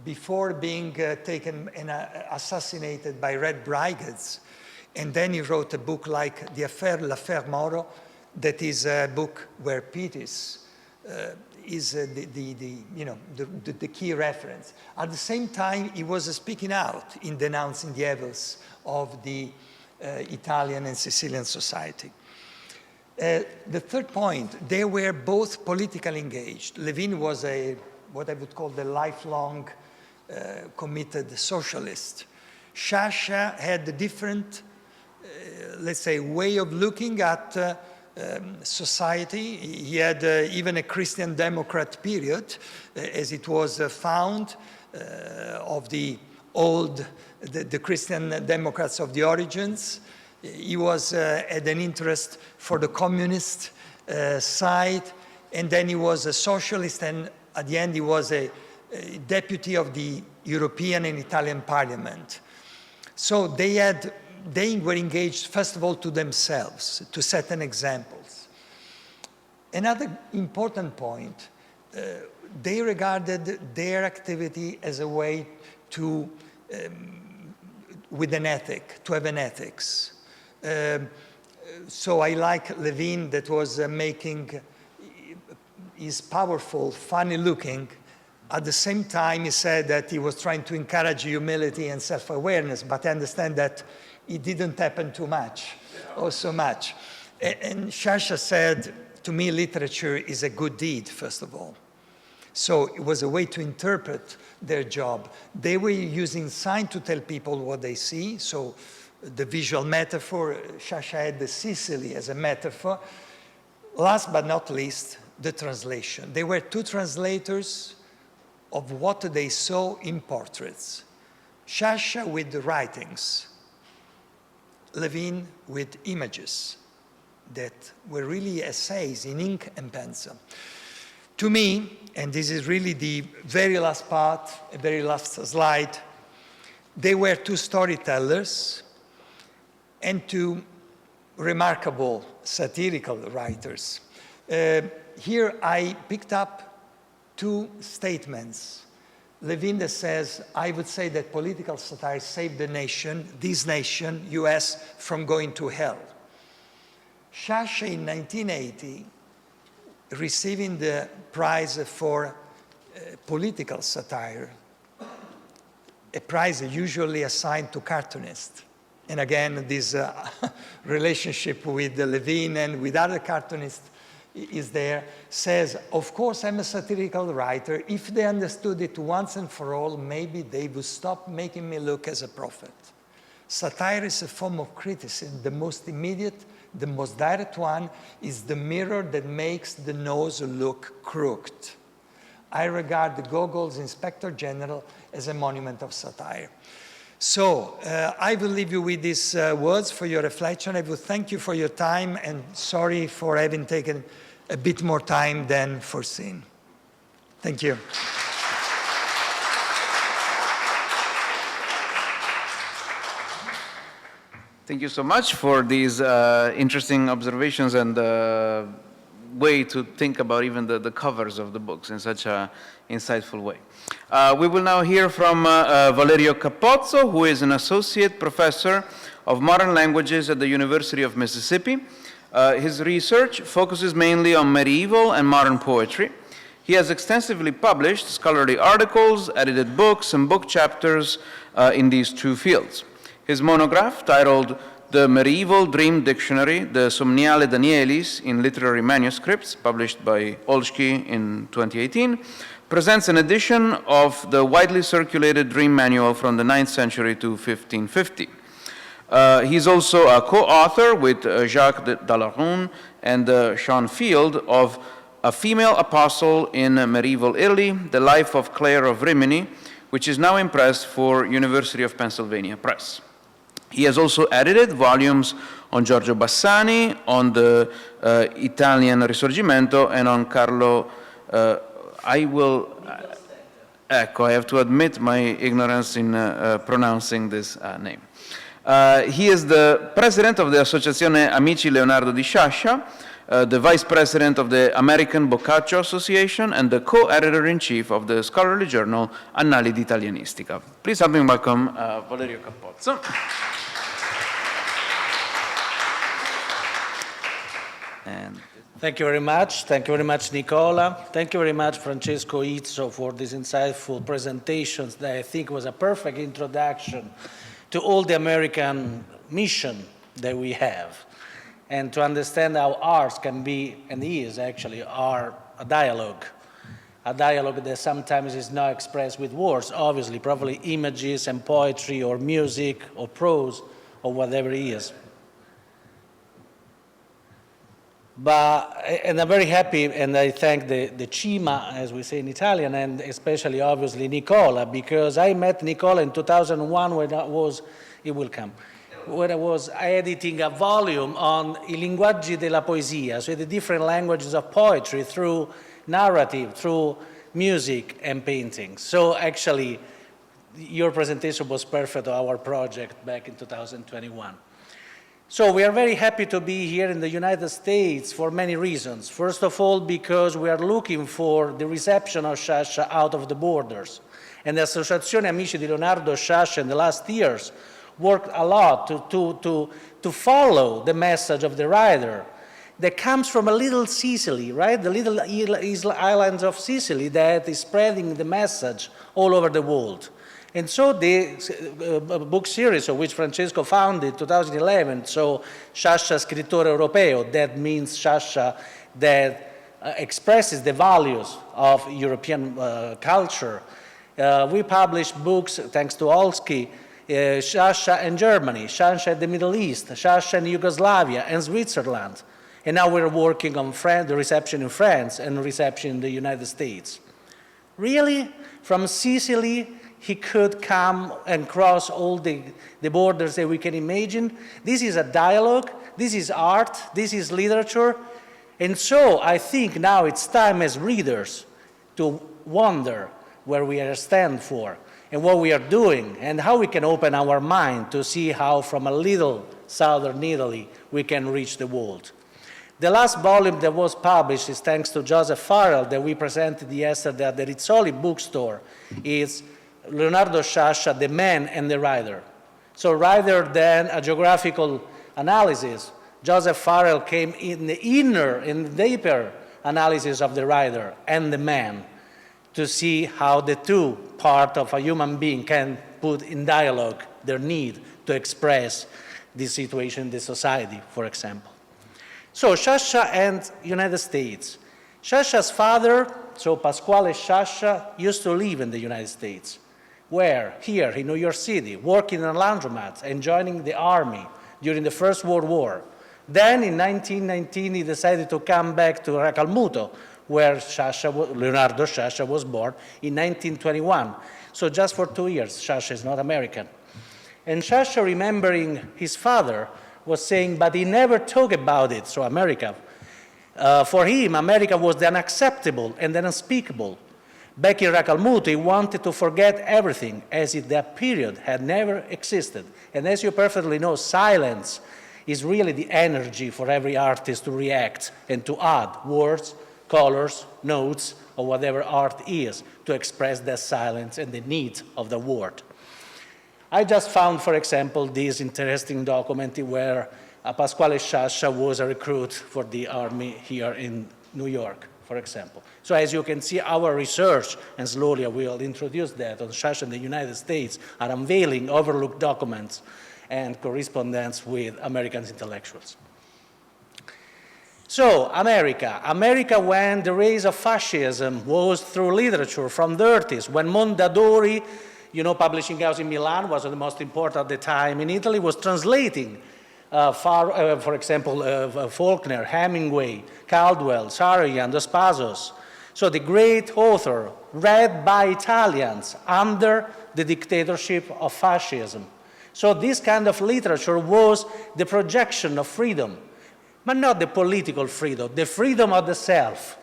before being taken and assassinated by Red Brigades, and then he wrote a book like L'Affaire Moro, that is a book where Pittis is the key reference. At the same time, he was speaking out in denouncing the evils of the Italian and Sicilian society. The third point, they were both politically engaged. Levine was what I would call the lifelong committed socialist. Sciascia had a different, let's say, way of looking at society. He had even a Christian Democrat period, as it was found, of the old, the Christian Democrats of the origins. He was had an interest for the communist side, and then he was a socialist, and at the end he was a deputy of the European and Italian Parliament. So they were engaged, first of all, to themselves, to set an examples. Another important point, they regarded their activity as a way to, with an ethic, to have an ethics. So I like Levine that was making, is powerful, funny looking. At the same time, he said that he was trying to encourage humility and self-awareness, but I understand that it didn't happen too much, or so much. And Sciascia said, to me, literature is a good deed, first of all. So it was a way to interpret their job. They were using sign to tell people what they see, so the visual metaphor, Sciascia had the Sicily as a metaphor. Last but not least, the translation. They were two translators of what they saw in portraits. Sciascia with the writings, Levine with images that were really essays in ink and pencil. To me, and this is really the very last part, a very last slide, they were two storytellers and two remarkable satirical writers. Here I picked up two statements. Levine says, I would say that political satire saved the nation, this nation, US, from going to hell. Sciascia in 1980, receiving the prize for political satire, a prize usually assigned to cartoonists. And again, this relationship with Levine and with other cartoonists is there, says, of course I'm a satirical writer. If they understood it once and for all, maybe they would stop making me look as a prophet. Satire is a form of criticism. The most immediate, the most direct one is the mirror that makes the nose look crooked. I regard the Gogol's Inspector General as a monument of satire. So I will leave you with these words for your reflection. I will thank you for your time and sorry for having taken a bit more time than foreseen. Thank you. Thank you so much for these interesting observations and way to think about even the covers of the books in such an insightful way. We will now hear from Valerio Capozzo, who is an associate professor of modern languages at the University of Mississippi. His research focuses mainly on medieval and modern poetry. He has extensively published scholarly articles, edited books, and book chapters in these two fields. His monograph, titled The Medieval Dream Dictionary, the Somniale Danielis in Literary Manuscripts, published by Olszki in 2018, presents an edition of the widely circulated dream manual from the 9th century to 1550. He's also a co-author with Jacques Dalarun and Sean Field of A Female Apostle in Medieval Italy, The Life of Clare of Rimini, which is now in press for University of Pennsylvania Press. He has also edited volumes on Giorgio Bassani, on the Italian Risorgimento, and on Carlo. I have to admit my ignorance in pronouncing this name. He is the president of the Associazione Amici Leonardo di Sciascia, the vice president of the American Boccaccio Association, and the co-editor-in-chief of the scholarly journal Annali di Italianistica. Please help me welcome Valerio Capozzo. Thank you very much. Thank you very much, Nicola. Thank you very much, Francesco Izzo, for these insightful presentations that I think was a perfect introduction to all the American mission that we have, and to understand how arts can be, and is actually, are a dialogue that sometimes is not expressed with words, obviously, probably images and poetry or music or prose or whatever it is. And I'm very happy, and I thank the CIMA, as we say in Italian, and especially, obviously, Nicola, because I met Nicola in 2001 when I was editing a volume on I linguaggi della poesia, so the different languages of poetry through narrative, through music and painting. So actually, your presentation was perfect to our project back in 2021. So we are very happy to be here in the United States for many reasons. First of all, because we are looking for the reception of Sciascia out of the borders. And the Associazione Amici di Leonardo Sciascia in the last years worked a lot to follow the message of the writer that comes from a little Sicily, right? The little islands of Sicily that is spreading the message all over the world. And so the book series of which Francesco founded in 2011, so Sciascia Scrittore Europeo, that means Sciascia that expresses the values of European culture. We published books, thanks to Olszki, Sciascia in Germany, Sciascia in the Middle East, Sciascia in Yugoslavia and Switzerland. And now we're working on the reception in France and reception in the United States. Really, from Sicily, he could come and cross all the borders that we can imagine. This is a dialogue, this is art, this is literature. And so I think now it's time as readers to wonder where we stand for and what we are doing and how we can open our mind to see how from a little southern Italy we can reach the world. The last volume that was published is thanks to Joseph Farrell that we presented yesterday at the Rizzoli bookstore. It's Leonardo Sciascia, The Man and the Writer. So rather than a geographical analysis, Joseph Farrell came in the inner and deeper analysis of the writer and the man to see how the two parts of a human being can put in dialogue their need to express this situation in the society, for example. So Sciascia and United States. Sciascia's father, so Pasquale Sciascia, used to live in the United States. Where? Here in New York City, working in a laundromat and joining the army during the First World War. Then in 1919, he decided to come back to Racalmuto, where Leonardo Sciascia was born in 1921. So just for 2 years, Sciascia is not American. And Sciascia, remembering his father, was saying, but he never talked about it, so America. For him, America was the unacceptable and the unspeakable. Back in Rakalmut, he wanted to forget everything, as if that period had never existed. And as you perfectly know, silence is really the energy for every artist to react and to add words, colors, notes, or whatever art is, to express that silence and the need of the word. I just found, for example, this interesting document where Pasquale Sciascia was a recruit for the army here in New York, for example. So as you can see, our research, and slowly I will introduce that, on Sciascia in the United States, are unveiling overlooked documents and correspondence with American intellectuals. So, America when the rise of fascism was through literature from the 30s, when Mondadori, publishing house in Milan, was the most important at the time in Italy, was translating, for example, Faulkner, Hemingway, Caldwell, Saroyan, Dos Passos. So the great author, read by Italians under the dictatorship of fascism. So this kind of literature was the projection of freedom, but not the political freedom, the freedom of the self.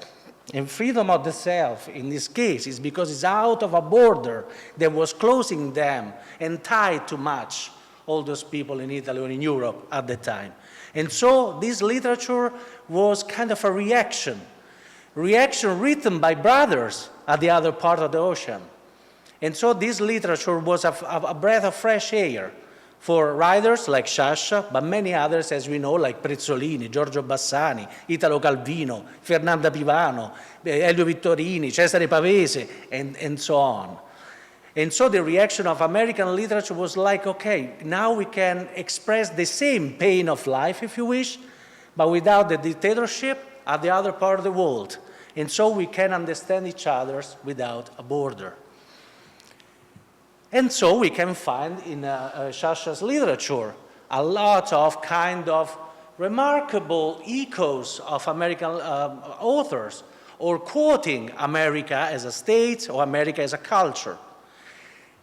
And freedom of the self, in this case, is because it's out of a border that was closing them and tied too much all those people in Italy or in Europe at the time. And so this literature was kind of a reaction written by brothers at the other part of the ocean. And so this literature was a breath of fresh air for writers like Sciascia, but many others, as we know, like Prezzolini, Giorgio Bassani, Italo Calvino, Fernanda Pivano, Elio Vittorini, Cesare Pavese, and so on. And so the reaction of American literature was like, okay, now we can express the same pain of life, if you wish, but without the dictatorship at the other part of the world. And so we can understand each other without a border. And so we can find in Sciascia's literature a lot of kind of remarkable echoes of American authors, or quoting America as a state or America as a culture.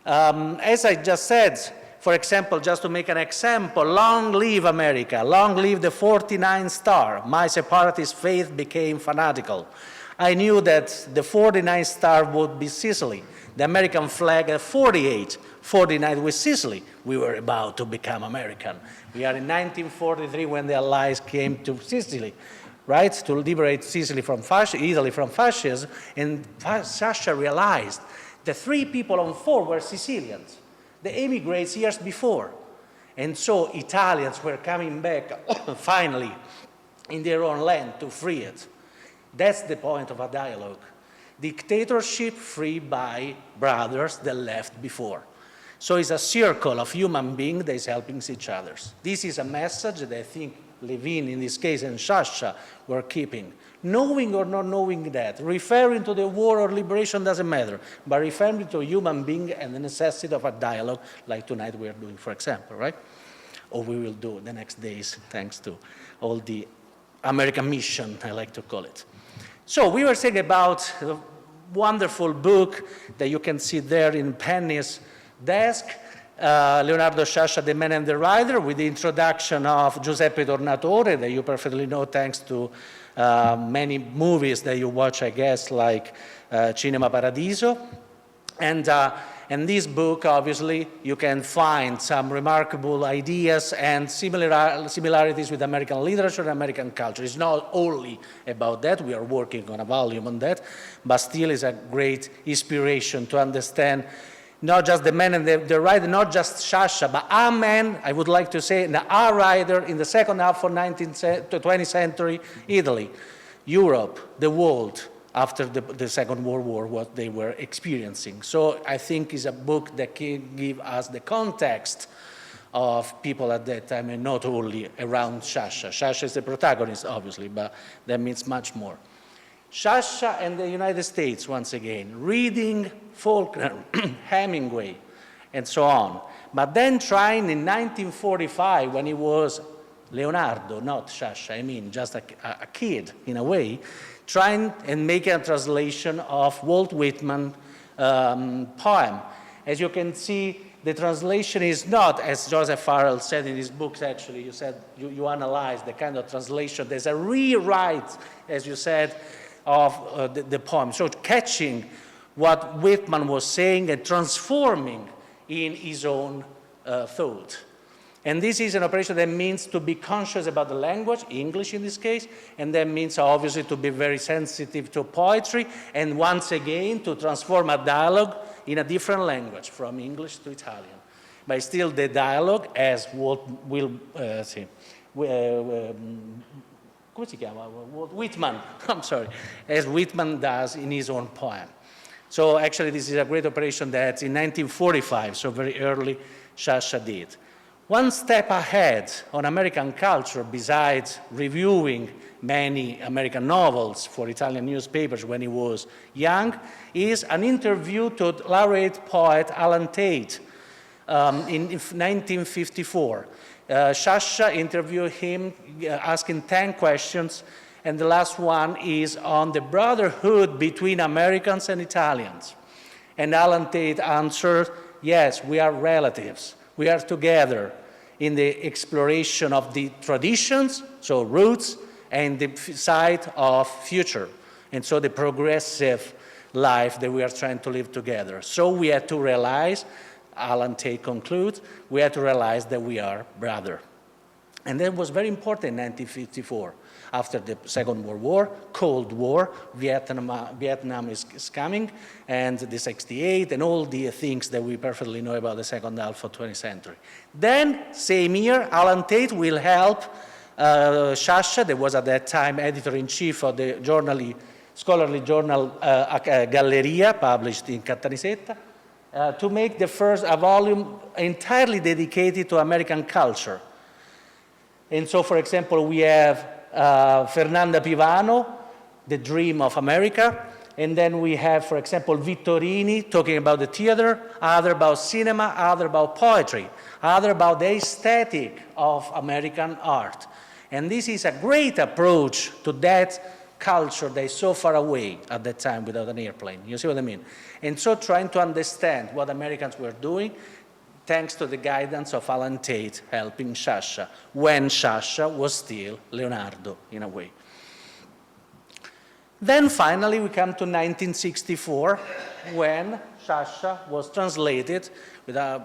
As I just said, for example, just to make an example, long live America, long live the 49th star. My separatist faith became fanatical. I knew that the 49th star would be Sicily. The American flag at 48, 49 with Sicily. We were about to become American. We are in 1943 when the Allies came to Sicily, right, to liberate Sicily from Italy from fascism, and Sciascia realized that 3 people on 4 were Sicilians, the emigrants years before. And so Italians were coming back finally in their own land to free it. That's the point of a dialogue. Dictatorship free by brothers that left before. So it's a circle of human beings that is helping each other. This is a message that I think Levine, in this case, and Sciascia were keeping. Knowing or not knowing that, referring to the war or liberation doesn't matter, but referring to a human being and the necessity of a dialogue, like tonight we are doing, for example, right? Or we will do the next days, thanks to all the American mission, I like to call it. So we were saying about a wonderful book that you can see there in Penny's desk, Leonardo Sciascia, The Man and the Rider, with the introduction of Giuseppe Tornatore, that you perfectly know thanks to many movies that you watch, I guess, like Cinema Paradiso. And this book, obviously, you can find some remarkable ideas and similarities with American literature and American culture. It's not only about that. We are working on a volume on that, but still is a great inspiration to understand not just the man and the rider, not just Sciascia, but a man, I would like to say, a rider in the second half of 20th century Italy, Europe, the world, after the Second World War, what they were experiencing. So I think it's a book that can give us the context of people at that time, and not only around Sciascia. Sciascia is the protagonist, obviously, but that means much more. Sciascia and the United States, once again, reading Faulkner, Hemingway, and so on. But then trying in 1945, when he was Leonardo, not Sciascia, I mean, just a kid, in a way, trying and making a translation of Walt Whitman poem. As you can see, the translation is not, as Joseph Farrell said in his books, actually, you said, you analyzed the kind of translation. There's a rewrite, as you said, of the poem. So catching what Whitman was saying and transforming in his own thought. And this is an operation that means to be conscious about the language, English in this case, and that means obviously to be very sensitive to poetry, and once again to transform a dialogue in a different language, from English to Italian. But still the dialogue, as Whitman, I'm sorry, as Whitman does in his own poem. So actually this is a great operation that in 1945, so very early, Sciascia did. One step ahead on American culture, besides reviewing many American novels for Italian newspapers when he was young, is an interview to laureate poet Alan Tate in 1954. Sciascia interviewed him asking 10 questions, and the last one is on the brotherhood between Americans and Italians. And Alan Tate answered, yes, we are relatives. We are together in the exploration of the traditions, so roots, and the side of future. And so the progressive life that we are trying to live together. So we had to realize, Alan Tate concludes, we had to realize that we are brother. And that was very important in 1954. After the Second World War, Cold War, Vietnam is coming, and the 68, and all the things that we perfectly know about the second half of the 20th century. Then, same year, Alan Tate will help Sciascia, that was at that time editor-in-chief of the scholarly journal Galleria, published in Caltanissetta, to make the first volume entirely dedicated to American culture. And so, for example, we have Fernanda Pivano, The Dream of America, and then we have, for example, Vittorini talking about the theater, other about cinema, other about poetry, other about the aesthetic of American art. And this is a great approach to that culture that is so far away at that time without an airplane. You see what I mean? And so trying to understand what Americans were doing, thanks to the guidance of Alan Tate helping Sciascia, when Sciascia was still Leonardo, in a way. Then finally we come to 1964, when Sciascia was translated with a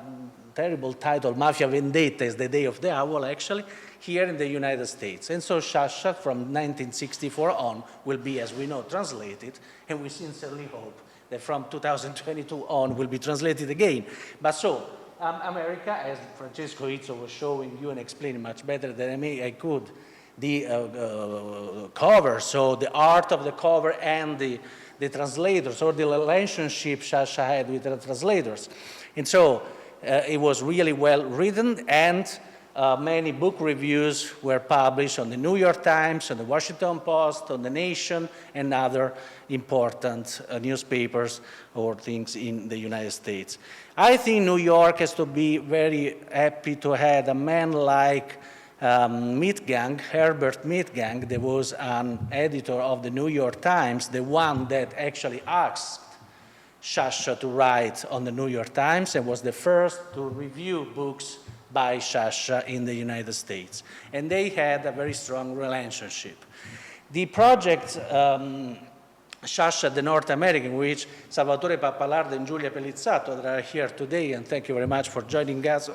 terrible title, Mafia Vendetta is the Day of the Owl, actually, here in the United States. And so Sciascia, from 1964 on, will be, as we know, translated, and we sincerely hope that from 2022 on will be translated again. But so, America, as Francesco Izzo was showing you and explaining much better than I could, the cover, so the art of the cover and the translators, or the relationship Sciascia had with the translators. And so it was really well written, and many book reviews were published on the New York Times, on the Washington Post, on the Nation, and other important newspapers or things in the United States. I think New York has to be very happy to have a man like Midgang, Herbert Midgang, that was an editor of the New York Times, the one that actually asked Sciascia to write on the New York Times and was the first to review books by Sciascia in the United States. And they had a very strong relationship. The project Sciascia, the North American, which Salvatore Pappalardo and Giulia Pellizzato that are here today, and thank you very much for joining us,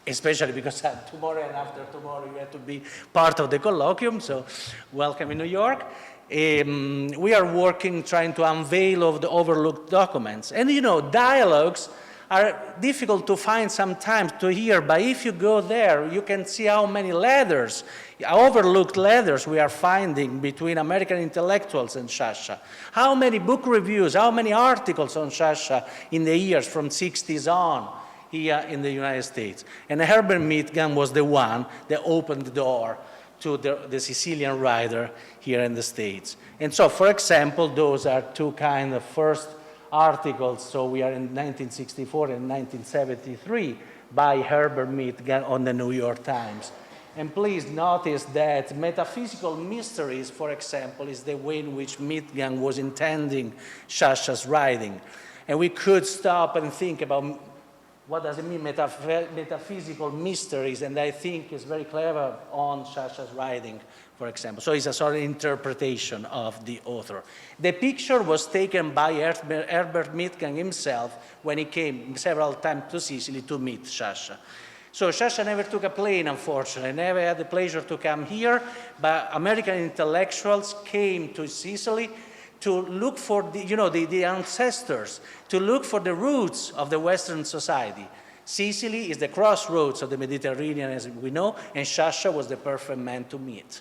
especially because tomorrow and after tomorrow you have to be part of the colloquium, so welcome in New York. We are working, trying to unveil of the overlooked documents. And you know, dialogues are difficult to find sometimes to hear, but if you go there, you can see how many letters, overlooked letters we are finding between American intellectuals and Sciascia. How many book reviews, how many articles on Sciascia in the years from 60s on here in the United States. And Herbert Midgang was the one that opened the door to the Sicilian writer here in the States. And so, for example, those are two kind of first articles, so we are in 1964 and 1973, by Herbert Midgang on the New York Times. And please notice that Metaphysical Mysteries, for example, is the way in which Midgang was intending Sciascia's writing. And we could stop and think about what does it mean, metaphysical mysteries, and I think is very clever on Sciascia's writing, for example. So it's a sort of interpretation of the author. The picture was taken by Herbert Mitgang himself when he came several times to Sicily to meet Sciascia. So Sciascia never took a plane, unfortunately, never had the pleasure to come here, but American intellectuals came to Sicily to look for the ancestors, to look for the roots of the Western society. Sicily is the crossroads of the Mediterranean, as we know, and Sciascia was the perfect man to meet.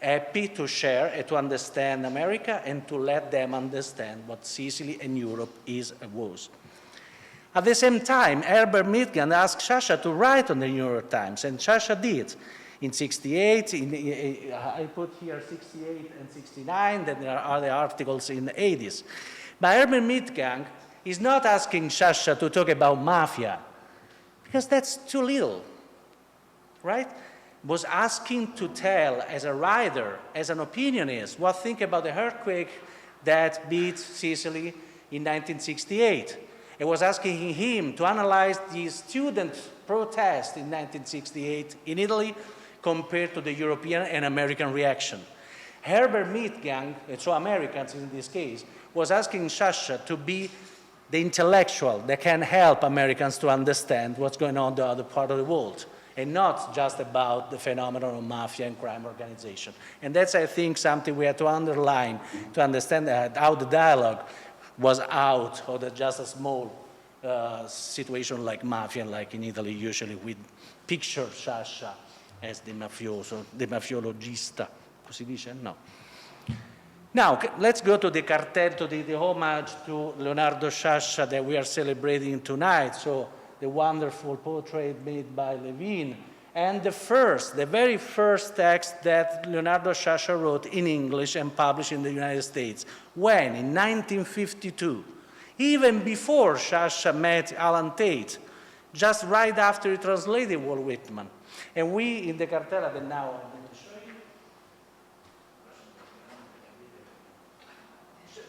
Happy to share and to understand America and to let them understand what Sicily and Europe is and was. At the same time, Herbert Mitgang asked Sciascia to write on the New York Times, and Sciascia did. In 68, I put here 68 and 69, then there are other articles in the 80s. But Herbert Mitgang is not asking Sciascia to talk about mafia, because that's too little, right? Was asking to tell, as a writer, as an opinionist, what think about the earthquake that beat Sicily in 1968. It was asking him to analyze the student protest in 1968 in Italy compared to the European and American reaction. Herbert Mitgang, so Americans in this case, was asking Sciascia to be the intellectual that can help Americans to understand what's going on in the other part of the world, and not just about the phenomenon of mafia and crime organization. And that's, I think, something we have to underline to understand how the dialogue was out of just a small situation like mafia, like in Italy, usually we picture Sciascia as the mafioso, the mafiologista, così dice? No. Now, let's go to the cartel, to the homage to Leonardo Sciascia that we are celebrating tonight. So, the wonderful portrait made by Levine, and the very first text that Leonardo Sciascia wrote in English and published in the United States. When? In 1952. Even before Sciascia met Alan Tate, just right after he translated Walt Whitman. And we, in the cartella that now I'm going to show you.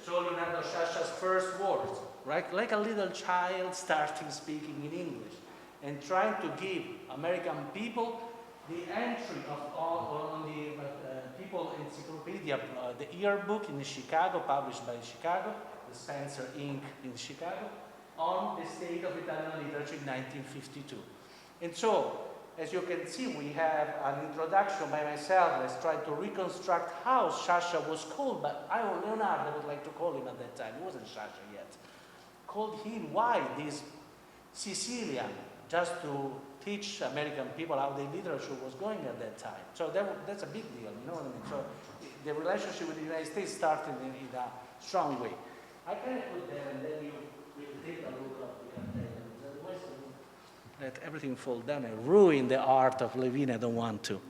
So Leonardo Sciascia's first words, right? Like a little child starting speaking in English and trying to give American people the entry on the People Encyclopedia, the yearbook in Chicago, published by Chicago, the Spencer Inc. in Chicago, on the state of Italian literature in 1952. And so, as you can see, we have an introduction by myself. Let's try to reconstruct how Sciascia was called, but Leonardo would like to call him at that time. He wasn't Sciascia yet. Called him, why this Sicilian, just to teach American people how the literature was going at that time. So that's a big deal, you know what I mean? So the relationship with the United States started in a strong way. I can put that and then you will take a look at the let everything fall down and ruin the art of Levine. I don't want to.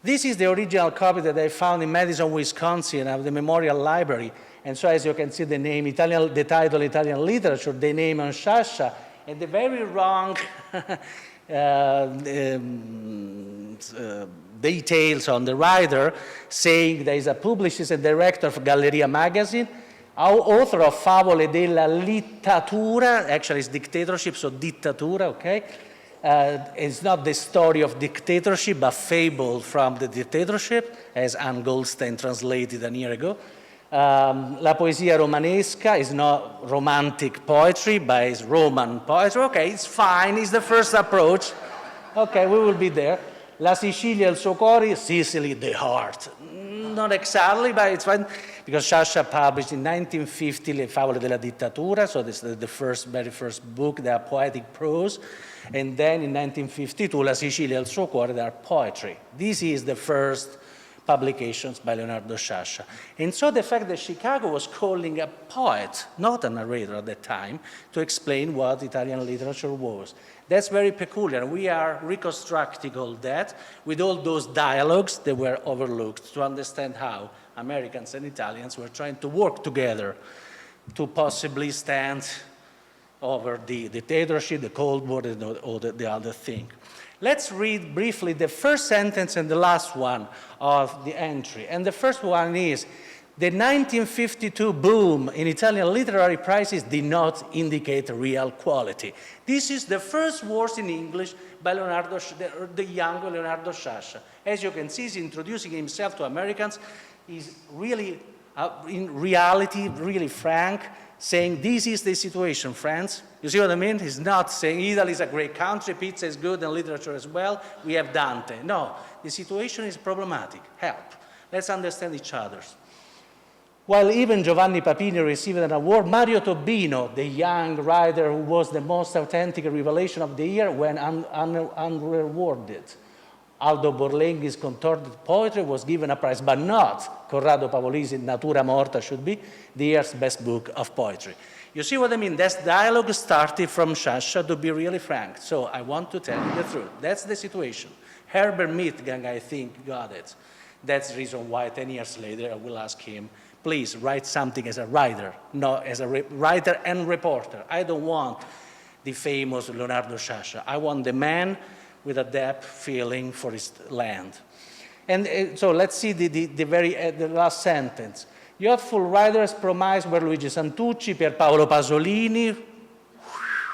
This is the original copy that I found in Madison, Wisconsin, of the Memorial Library. And so, as you can see, the name the title Italian Literature, the name on Sciascia, and the very wrong details on the writer, saying there is a publicist and director of Galleria magazine, author of Favole della Littatura, actually it's dictatorship, so dittatura, okay? It's not the story of dictatorship, but fable from the dictatorship, as Anne Goldstein translated a year ago. La poesia romanesca is not romantic poetry, but it's Roman poetry. Okay, it's fine, it's the first approach. Okay, we will be there. La Sicilia il suo cuore, Sicily the heart. Not exactly, but it's fine, because Sciascia published in 1950 Le Favole della Dittatura, so this is the very first book, they are poetic prose, and then in 1952, La Sicilia il suo cuore, they are poetry. This is the first publications by Leonardo Sciascia. And so the fact that Chicago was calling a poet, not a narrator at that time, to explain what Italian literature was. That's very peculiar. We are reconstructing all that with all those dialogues that were overlooked to understand how Americans and Italians were trying to work together to possibly stand over the dictatorship, the Cold War, and all the other thing. Let's read briefly the first sentence and the last one of the entry. And the first one is, The 1952 boom in Italian literary prizes did not indicate real quality. This is the first words in English by the young Leonardo Sciascia. As you can see, he's introducing himself to Americans. He's really, in reality, really frank, saying, this is the situation, friends. You see what I mean? He's not saying Italy is a great country, pizza is good, and literature as well. We have Dante. No, the situation is problematic. Help. Let's understand each other. While even Giovanni Papini received an award, Mario Tobino, the young writer who was the most authentic revelation of the year, went unrewarded. Aldo Borlenghi's contorted poetry was given a prize, but not Corrado Pavolisi's Natura Morta should be the year's best book of poetry. You see what I mean? That dialogue started from Sciascia, to be really frank. So I want to tell you the truth. That's the situation. Herbert Mitgang, I think, got it. That's the reason why 10 years later I will ask him, please write something as a writer, not as a writer and reporter. I don't want the famous Leonardo Sciascia. I want the man with a depth feeling for his land. And so let's see the last sentence. Youthful writers promised were Luigi Santucci, Pier Paolo Pasolini,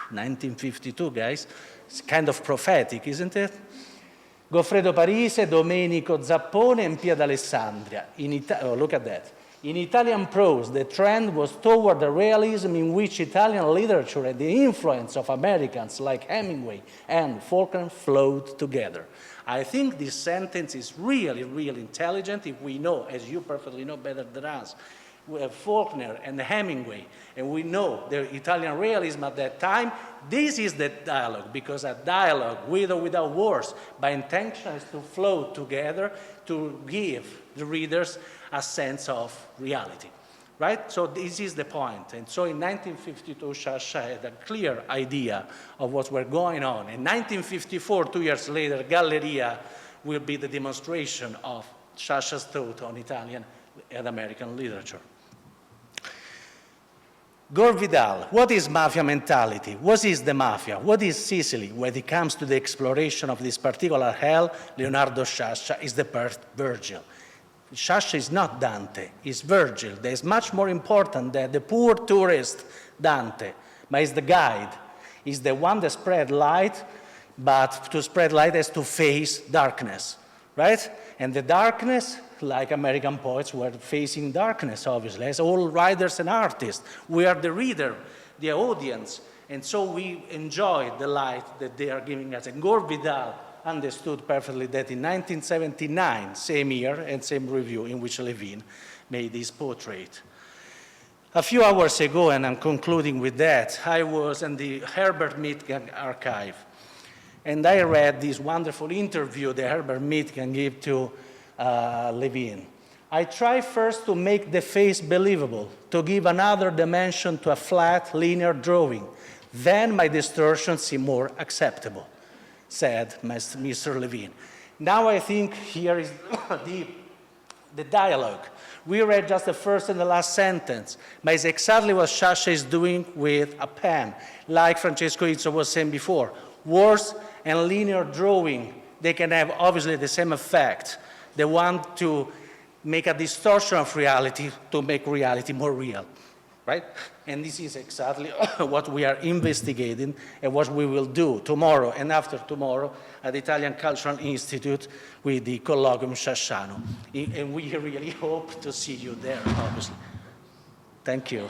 1952, guys. It's kind of prophetic, isn't it? Goffredo Parise, Domenico Zappone, and Pia d'Alessandria. Oh, look at that. In Italian prose, the trend was toward a realism in which Italian literature and the influence of Americans like Hemingway and Faulkner flowed together. I think this sentence is really, really intelligent if we know, as you perfectly know better than us, we have Faulkner and Hemingway, and we know the Italian realism at that time. This is the dialogue, because a dialogue, with or without words, by intention is to flow together to give the readers a sense of reality, right? So this is the point. And so in 1952, Sciascia had a clear idea of what was going on. In 1954, 2 years later, Galleria will be the demonstration of Sciascia's thought on Italian and American literature. Gore Vidal, what is mafia mentality? What is the mafia? What is Sicily? When it comes to the exploration of this particular hell, Leonardo Sciascia is the Virgil. Sciascia is not Dante, it's Virgil. That is much more important than the poor tourist Dante, but is the guide. He's the one that spread light, but to spread light has to face darkness, right? And the darkness, like American poets, were facing darkness, obviously, as all writers and artists. We are the reader, the audience, and so we enjoy the light that they are giving us. And Gore Vidal understood perfectly that in 1979, same year and same review in which Levine made this portrait. A few hours ago, and I'm concluding with that, I was in the Herbert Mitgang archive, and I read this wonderful interview that Herbert Mitgang gave to Levine. I try first to make the face believable, to give another dimension to a flat, linear drawing. Then my distortions seem more acceptable, said Mr. Levine. Now I think here is the dialogue. We read just the first and the last sentence, but it's exactly what Sciascia is doing with a pen, like Francesco Izzo was saying before. Words and linear drawing, they can have obviously the same effect. They want to make a distortion of reality to make reality more real, right? And this is exactly what we are investigating and what we will do tomorrow and after tomorrow at the Italian Cultural Institute with the Colloquium Sciasciano. And we really hope to see you there, obviously. Thank you.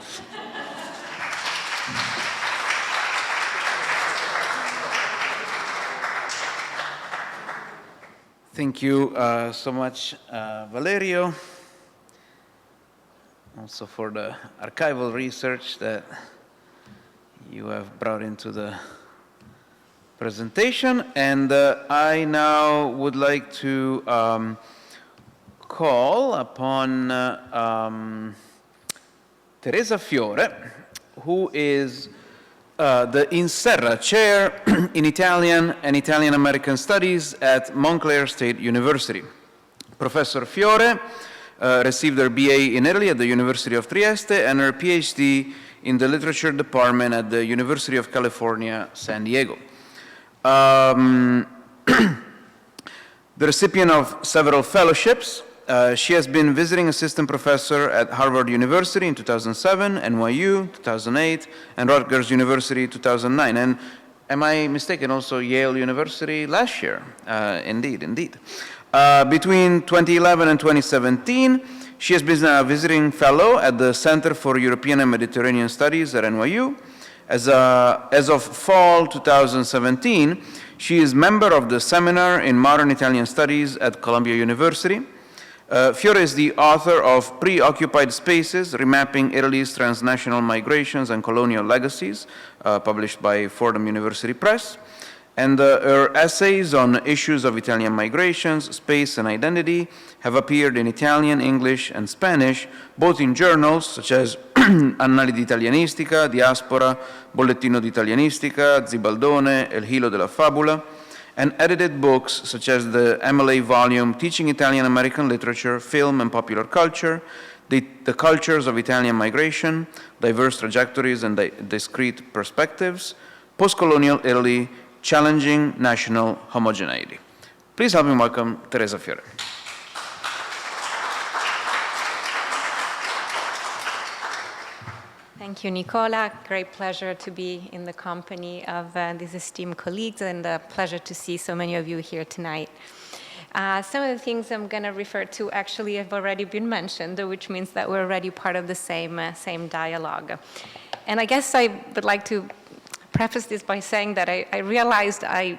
Thank you so much, Valerio, also for the archival research that you have brought into the presentation. And I now would like to call upon Teresa Fiore, who is the Inserra Chair in Italian and Italian-American Studies at Montclair State University. Professor Fiore received her BA in Italy at the University of Trieste and her PhD in the Literature Department at the University of California, San Diego. The recipient of several fellowships, She has been visiting assistant professor at Harvard University in 2007, NYU 2008, and Rutgers University 2009. And am I mistaken, also Yale University last year? Indeed. Between 2011 and 2017, she has been a visiting fellow at the Center for European and Mediterranean Studies at NYU. As of fall 2017, she is member of the Seminar in Modern Italian Studies at Columbia University. Fiore is the author of Preoccupied Spaces, Remapping Italy's Transnational Migrations and Colonial Legacies, published by Fordham University Press. And her essays on issues of Italian migrations, space, and identity have appeared in Italian, English, and Spanish, both in journals such as Annali di Italianistica, Diaspora, Bollettino di Italianistica, Zibaldone, El Hilo della Fabula, and edited books such as the MLA volume Teaching Italian American Literature, Film, and Popular Culture, the Cultures of Italian Migration, Diverse Trajectories and Discrete Perspectives, Postcolonial Italy, Challenging National Homogeneity. Please help me welcome Teresa Fiore. Thank you, Nicola. Great pleasure to be in the company of these esteemed colleagues, and a pleasure to see so many of you here tonight. Some of the things I'm going to refer to actually have already been mentioned, which means that we're already part of the same dialogue. And I guess I would like to preface this by saying that I realized I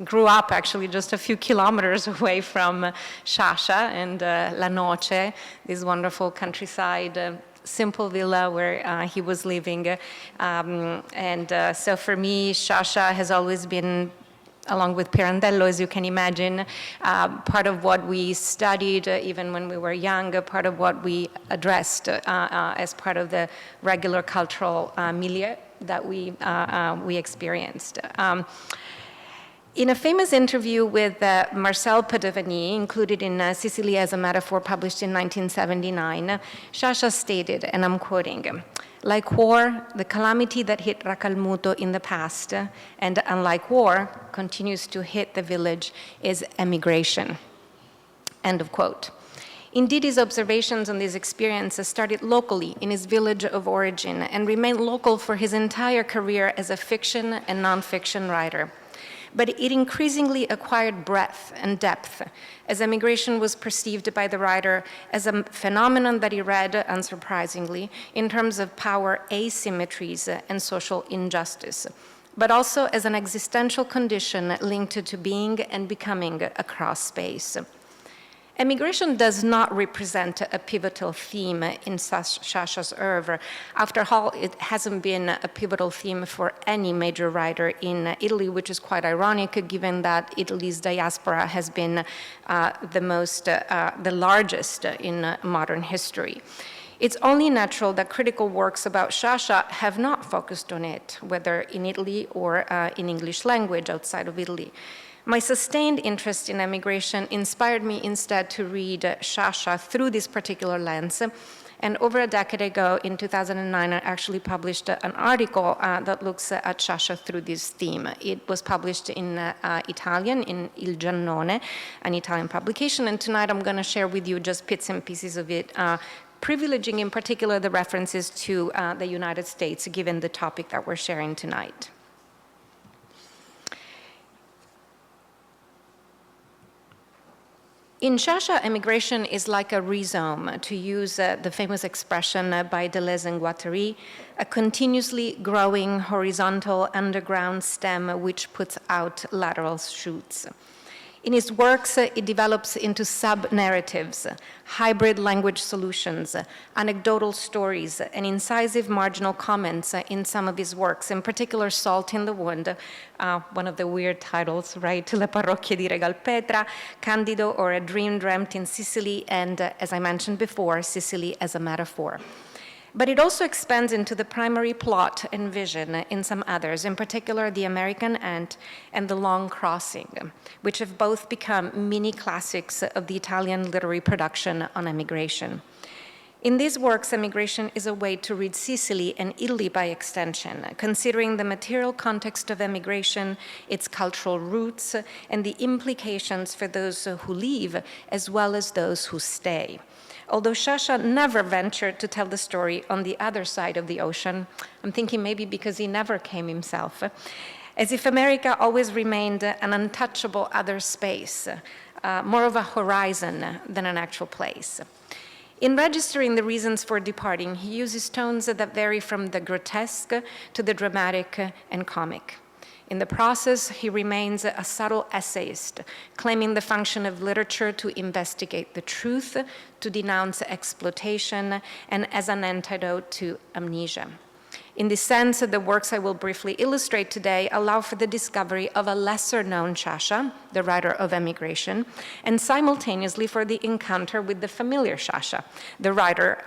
grew up actually just a few kilometers away from Sciascia and La Noce, this wonderful countryside simple villa where he was living. So for me, Sciascia has always been, along with Pirandello, as you can imagine, part of what we studied even when we were young, part of what we addressed as part of the regular cultural milieu that we experienced. In a famous interview with Marcel Padovani, included in Sicily as a Metaphor, published in 1979, Sciascia stated, and I'm quoting, "Like war, the calamity that hit Racalmuto in the past, and unlike war, continues to hit the village, is emigration." End of quote. Indeed, his observations on these experiences started locally in his village of origin and remained local for his entire career as a fiction and nonfiction writer. But it increasingly acquired breadth and depth, as emigration was perceived by the writer as a phenomenon that he read, unsurprisingly, in terms of power asymmetries and social injustice, but also as an existential condition linked to being and becoming across space. Emigration does not represent a pivotal theme in Sciascia's oeuvre. After all, it hasn't been a pivotal theme for any major writer in Italy, which is quite ironic, given that Italy's diaspora has been the largest in modern history. It's only natural that critical works about Sciascia have not focused on it, whether in Italy or in English language outside of Italy. My sustained interest in emigration inspired me instead to read Sciascia through this particular lens. And over a decade ago, in 2009, I actually published an article that looks at Sciascia through this theme. It was published in Italian, in Il Giannone, an Italian publication. And tonight I'm going to share with you just bits and pieces of it, privileging in particular the references to the United States, given the topic that we're sharing tonight. In Sciascia, emigration is like a rhizome, to use the famous expression by Deleuze and Guattari, a continuously growing horizontal underground stem which puts out lateral shoots. In his works, it develops into sub-narratives, hybrid language solutions, anecdotal stories, and incisive marginal comments in some of his works, in particular Salt in the Wound, one of the weird titles, right? Le parrocchie di Regalpetra, Candido, or A Dream Dreamt in Sicily, and as I mentioned before, Sicily as a Metaphor. But it also expands into the primary plot and vision in some others, in particular The American Ant and The Long Crossing, which have both become mini classics of the Italian literary production on emigration. In these works, emigration is a way to read Sicily and Italy by extension, considering the material context of emigration, its cultural roots, and the implications for those who leave as well as those who stay. Although Sciascia never ventured to tell the story on the other side of the ocean, I'm thinking maybe because he never came himself, as if America always remained an untouchable other space, more of a horizon than an actual place. In registering the reasons for departing, he uses tones that vary from the grotesque to the dramatic and comic. In the process, he remains a subtle essayist, claiming the function of literature to investigate the truth, to denounce exploitation, and as an antidote to amnesia. In this sense, the works I will briefly illustrate today allow for the discovery of a lesser-known Sciascia, the writer of emigration, and simultaneously for the encounter with the familiar Sciascia, the writer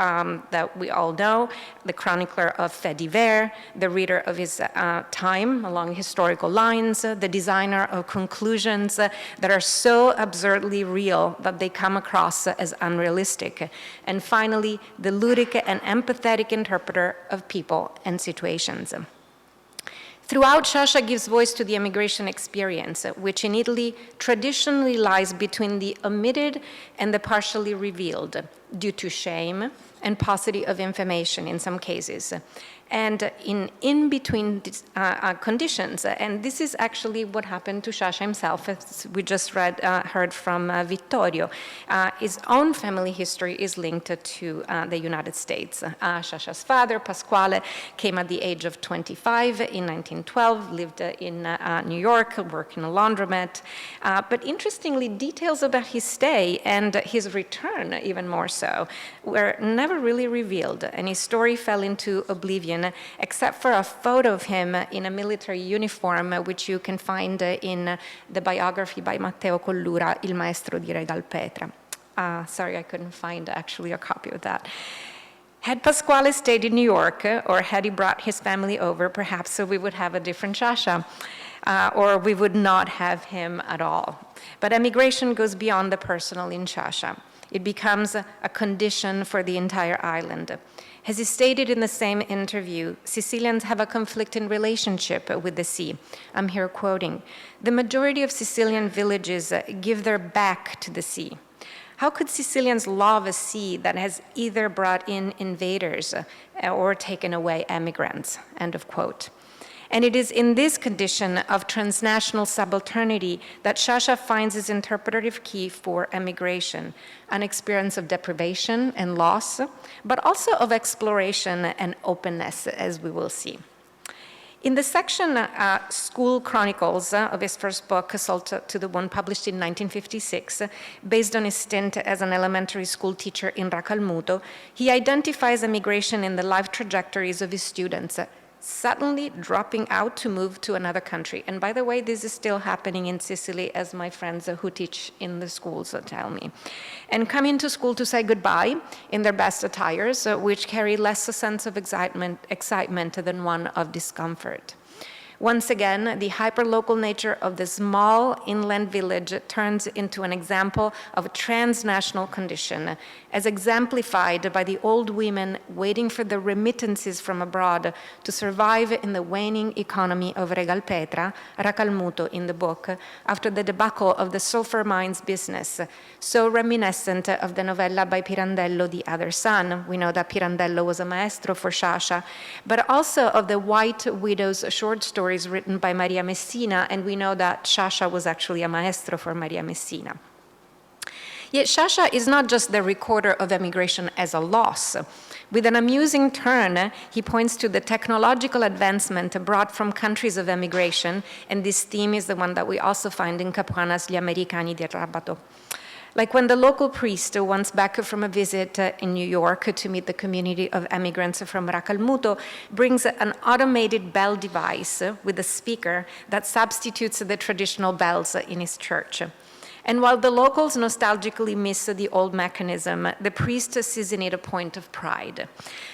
that we all know, the chronicler of faits divers, the reader of his time along historical lines, the designer of conclusions that are so absurdly real that they come across as unrealistic, and finally, the ludic and empathetic interpreter of people and situations. Throughout, Sciascia gives voice to the emigration experience, which in Italy traditionally lies between the omitted and the partially revealed, due to shame and paucity of information in some cases, and in between conditions. And this is actually what happened to Sciascia himself, as we just heard from Vittorio. His own family history is linked to the United States. Sciascia's father, Pasquale, came at the age of 25 in 1912, lived in New York, worked in a laundromat. But interestingly, details about his stay and his return, even more so, were never really revealed, and his story fell into oblivion, except for a photo of him in a military uniform, which you can find in the biography by Matteo Collura, Il Maestro di Regalpetra. Sorry, I couldn't find actually a copy of that. Had Pasquale stayed in New York, or had he brought his family over, perhaps we would have a different Sciascia, or we would not have him at all. But emigration goes beyond the personal in Sciascia. It becomes a condition for the entire island. As he stated in the same interview, Sicilians have a conflicting relationship with the sea. I'm here quoting, "The majority of Sicilian villages give their back to the sea. How could Sicilians love a sea that has either brought in invaders or taken away emigrants?" End of quote. And it is in this condition of transnational subalternity that Sciascia finds his interpretative key for emigration, an experience of deprivation and loss, but also of exploration and openness, as we will see. In the section School Chronicles of his first book, Assault to the One, published in 1956, based on his stint as an elementary school teacher in Racalmuto, he identifies emigration in the life trajectories of his students, suddenly dropping out to move to another country. And by the way, this is still happening in Sicily, as my friends who teach in the schools tell me. And coming to school to say goodbye in their best attires, which carry less a sense of excitement than one of discomfort. Once again, the hyperlocal nature of the small inland village turns into an example of a transnational condition, as exemplified by the old women waiting for the remittances from abroad to survive in the waning economy of Regalpetra, Racalmuto in the book, after the debacle of the sulfur mines business, so reminiscent of the novella by Pirandello, The Other Son. We know that Pirandello was a maestro for Sciascia, but also of the White Widow's short stories written by Maria Messina, and we know that Sciascia was actually a maestro for Maria Messina. Yet Sciascia is not just the recorder of emigration as a loss. With an amusing turn, he points to the technological advancement brought from countries of emigration, and this theme is the one that we also find in Capuana's Gli Americani di Rabato. Like when the local priest, once back from a visit in New York to meet the community of emigrants from Racalmuto, brings an automated bell device with a speaker that substitutes the traditional bells in his church. And while the locals nostalgically miss the old mechanism, the priest sees in it a point of pride.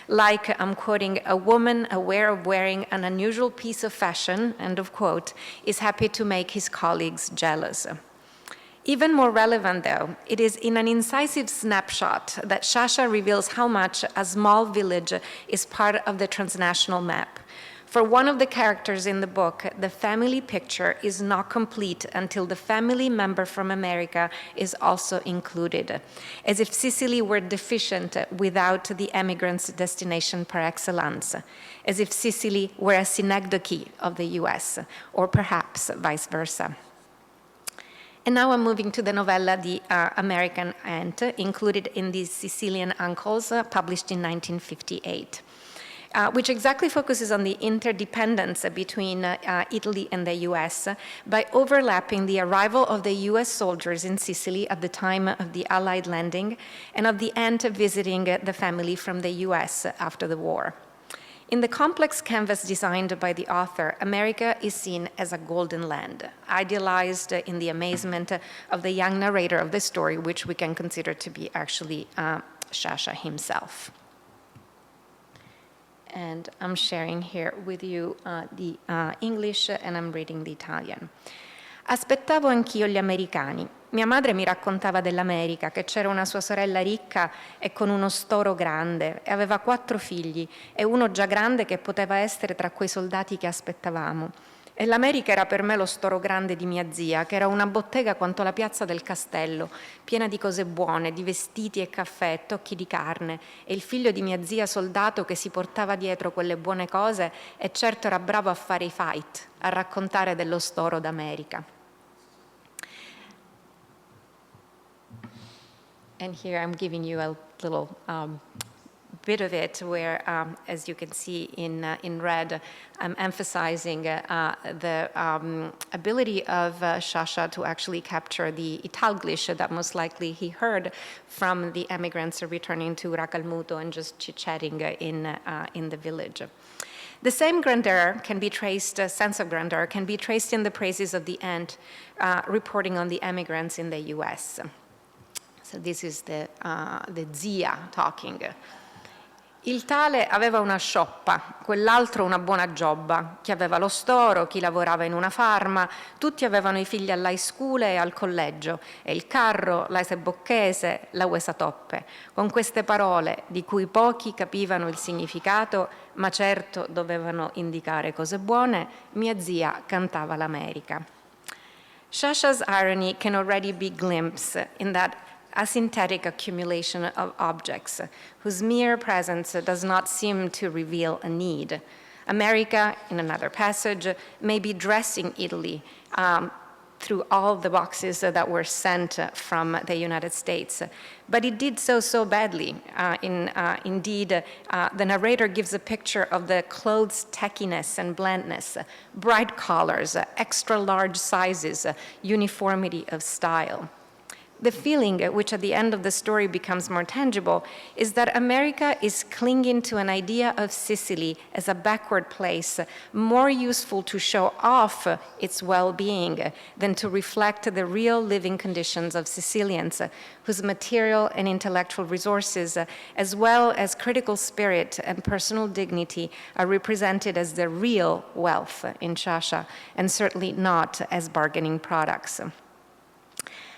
Like, I'm quoting, "A woman aware of wearing an unusual piece of fashion," end of quote, "is happy to make his colleagues jealous." Even more relevant, though, it is in an incisive snapshot that Sciascia reveals how much a small village is part of the transnational map. For one of the characters in the book, the family picture is not complete until the family member from America is also included, as if Sicily were deficient without the emigrant's destination par excellence, as if Sicily were a synecdoche of the US, or perhaps vice versa. And now I'm moving to the novella The American Aunt, included in the Sicilian Uncles, published in 1958. Which exactly focuses on the interdependence between Italy and the US by overlapping the arrival of the US soldiers in Sicily at the time of the Allied landing and of the aunt visiting the family from the US after the war. In the complex canvas designed by the author, America is seen as a golden land, idealized in the amazement of the young narrator of the story, which we can consider to be actually Sciascia himself. And I'm sharing here with you the English and I'm reading the Italian. Aspettavo anch'io gli americani. Mia madre mi raccontava dell'America, che c'era una sua sorella ricca e con uno storo grande, e aveva 4 figli, e uno già grande che poteva essere tra quei soldati che aspettavamo. E l'America era per me lo storo grande di mia zia, che era una bottega quanto la piazza del castello, piena di cose buone, di vestiti e caffè e tocchi di carne, e il figlio di mia zia soldato che si portava dietro quelle buone cose e certo era bravo a fare i fight, a raccontare dello storo d'America. And here I'm giving you a little bit of it where, as you can see in red, I'm emphasizing the ability of Sciascia to actually capture the Italglish that most likely he heard from the emigrants returning to Racalmuto and just chit-chatting in the village. The same grandeur can be traced, sense of grandeur can be traced in the praises of the aunt reporting on the emigrants in the US. So this is the zia talking. Il tale aveva una scioppa, quell'altro una buona giobba, chi aveva lo storo, chi lavorava in una farma, tutti avevano i figli all'high school e al collegio, e il carro, l'aise bocchese, la uesatoppe. Con queste parole, di cui pochi capivano il significato, ma certo dovevano indicare cose buone, mia zia cantava l'America. Sciascia's irony can already be glimpsed in that asynthetic accumulation of objects, whose mere presence does not seem to reveal a need. America, in another passage, may be dressing Italy through all the boxes that were sent from the United States. But it did so badly. Indeed, the narrator gives a picture of the clothes' tackiness and blandness, bright colors, extra large sizes, uniformity of style. The feeling, which at the end of the story becomes more tangible, is that America is clinging to an idea of Sicily as a backward place, more useful to show off its well-being than to reflect the real living conditions of Sicilians, whose material and intellectual resources, as well as critical spirit and personal dignity, are represented as the real wealth in Sciascia, and certainly not as bargaining products.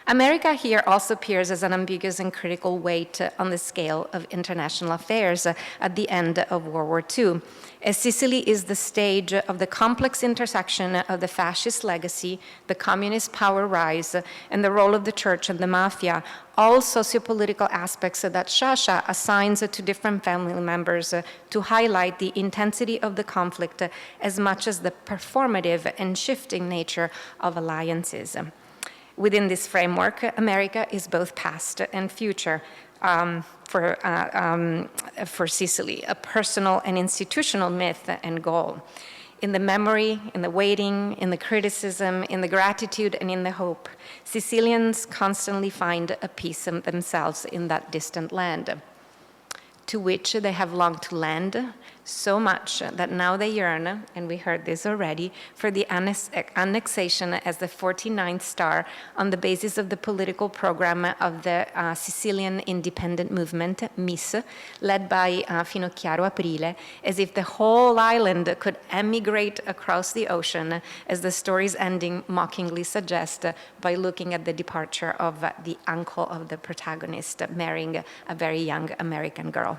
America here also appears as an ambiguous and critical weight on the scale of international affairs at the end of World War II, as Sicily is the stage of the complex intersection of the fascist legacy, the communist power rise, and the role of the church and the mafia, all sociopolitical aspects that Sciascia assigns to different family members to highlight the intensity of the conflict as much as the performative and shifting nature of alliances. Within this framework, America is both past and future for Sicily, a personal and institutional myth and goal. In the memory, in the waiting, in the criticism, in the gratitude, and in the hope, Sicilians constantly find a piece of themselves in that distant land, to which they have longed to lend, so much that now they yearn, and we heard this already, for the annexation as the 49th star on the basis of the political program of the Sicilian independent movement, MIS, led by Finocchiaro Aprile, as if the whole island could emigrate across the ocean, as the story's ending mockingly suggests by looking at the departure of the uncle of the protagonist marrying a very young American girl.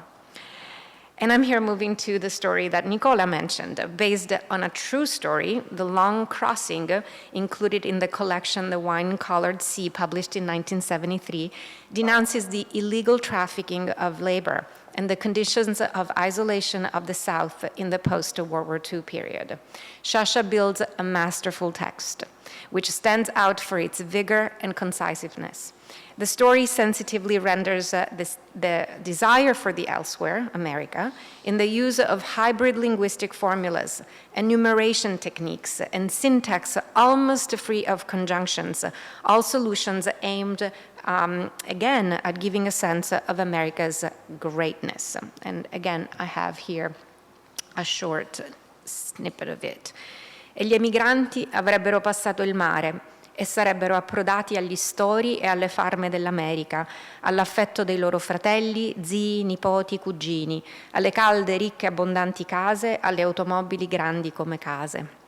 And I'm here moving to the story that Nicola mentioned, based on a true story, The Long Crossing, included in the collection The Wine-Colored Sea, published in 1973, denounces the illegal trafficking of labor and the conditions of isolation of the South in the post-World War II period. Sciascia builds a masterful text, which stands out for its vigor and concisiveness. The story sensitively renders the desire for the elsewhere, America, in the use of hybrid linguistic formulas, enumeration techniques, and syntax almost free of conjunctions, all solutions aimed, again, at giving a sense of America's greatness. And again, I have here a short snippet of it. E gli emigranti avrebbero passato il mare e sarebbero approdati agli stori e alle farme dell'America, all'affetto dei loro fratelli, zii, nipoti, cugini, alle calde, ricche, abbondanti case, alle automobili grandi come case.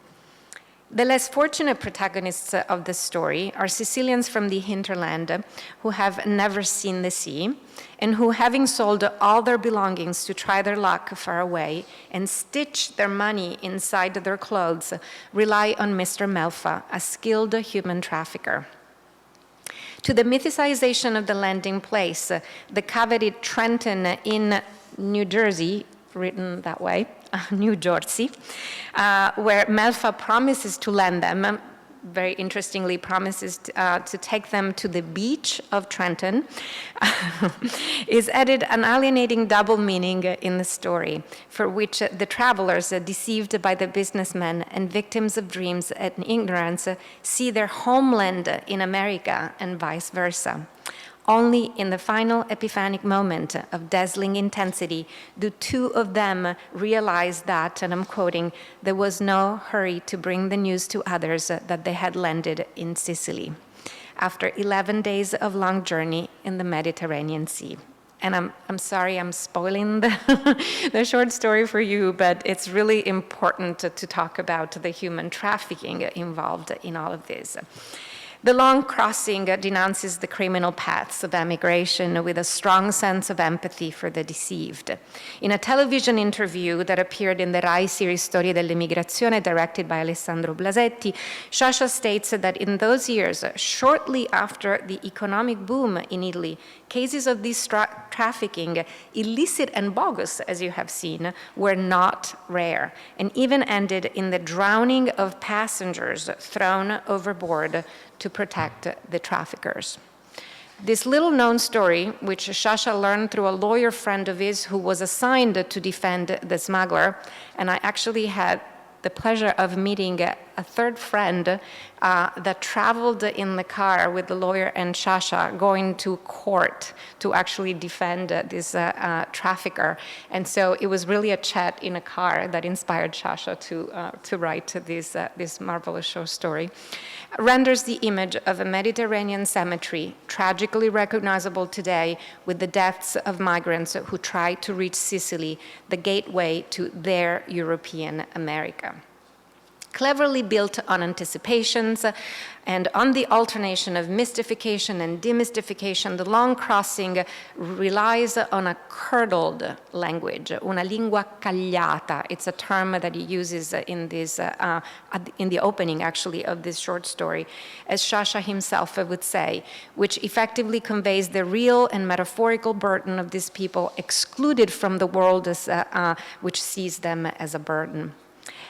The less fortunate protagonists of the story are Sicilians from the hinterland who have never seen the sea and who, having sold all their belongings to try their luck far away and stitch their money inside their clothes, rely on Mr. Melfa, a skilled human trafficker. To the mythicization of the landing place, the coveted Trenton in New Jersey, written that way, New Jersey, where Melfa promises to land them, very interestingly promises to take them to the beach of Trenton, is added an alienating double meaning in the story, for which the travelers, deceived by the businessmen and victims of dreams and ignorance, see their homeland in America and vice versa. Only in the final epiphanic moment of dazzling intensity do two of them realize that, and I'm quoting, there was no hurry to bring the news to others that they had landed in Sicily after 11 days of long journey in the Mediterranean Sea. And I'm sorry I'm spoiling the short story for you, but it's really important to talk about the human trafficking involved in all of this. The Long Crossing denounces the criminal paths of emigration with a strong sense of empathy for the deceived. In a television interview that appeared in the Rai series Storie dell'Emigrazione, directed by Alessandro Blasetti, Sciascia states that in those years, shortly after the economic boom in Italy, cases of this trafficking, illicit and bogus, as you have seen, were not rare, and even ended in the drowning of passengers thrown overboard to protect the traffickers. This little-known story, which Sciascia learned through a lawyer friend of his who was assigned to defend the smuggler, and I actually had the pleasure of meeting a third friend that traveled in the car with the lawyer and Sciascia going to court to actually defend this trafficker. And so it was really a chat in a car that inspired Sciascia to write this marvelous short story. Renders the image of a Mediterranean cemetery tragically recognizable today with the deaths of migrants who tried to reach Sicily, the gateway to their European America. Cleverly built on anticipations and on the alternation of mystification and demystification, The Long Crossing relies on a curdled language, una lingua cagliata. It's a term that he uses in the opening, actually, of this short story, as Sciascia himself would say, which effectively conveys the real and metaphorical burden of these people excluded from the world which sees them as a burden.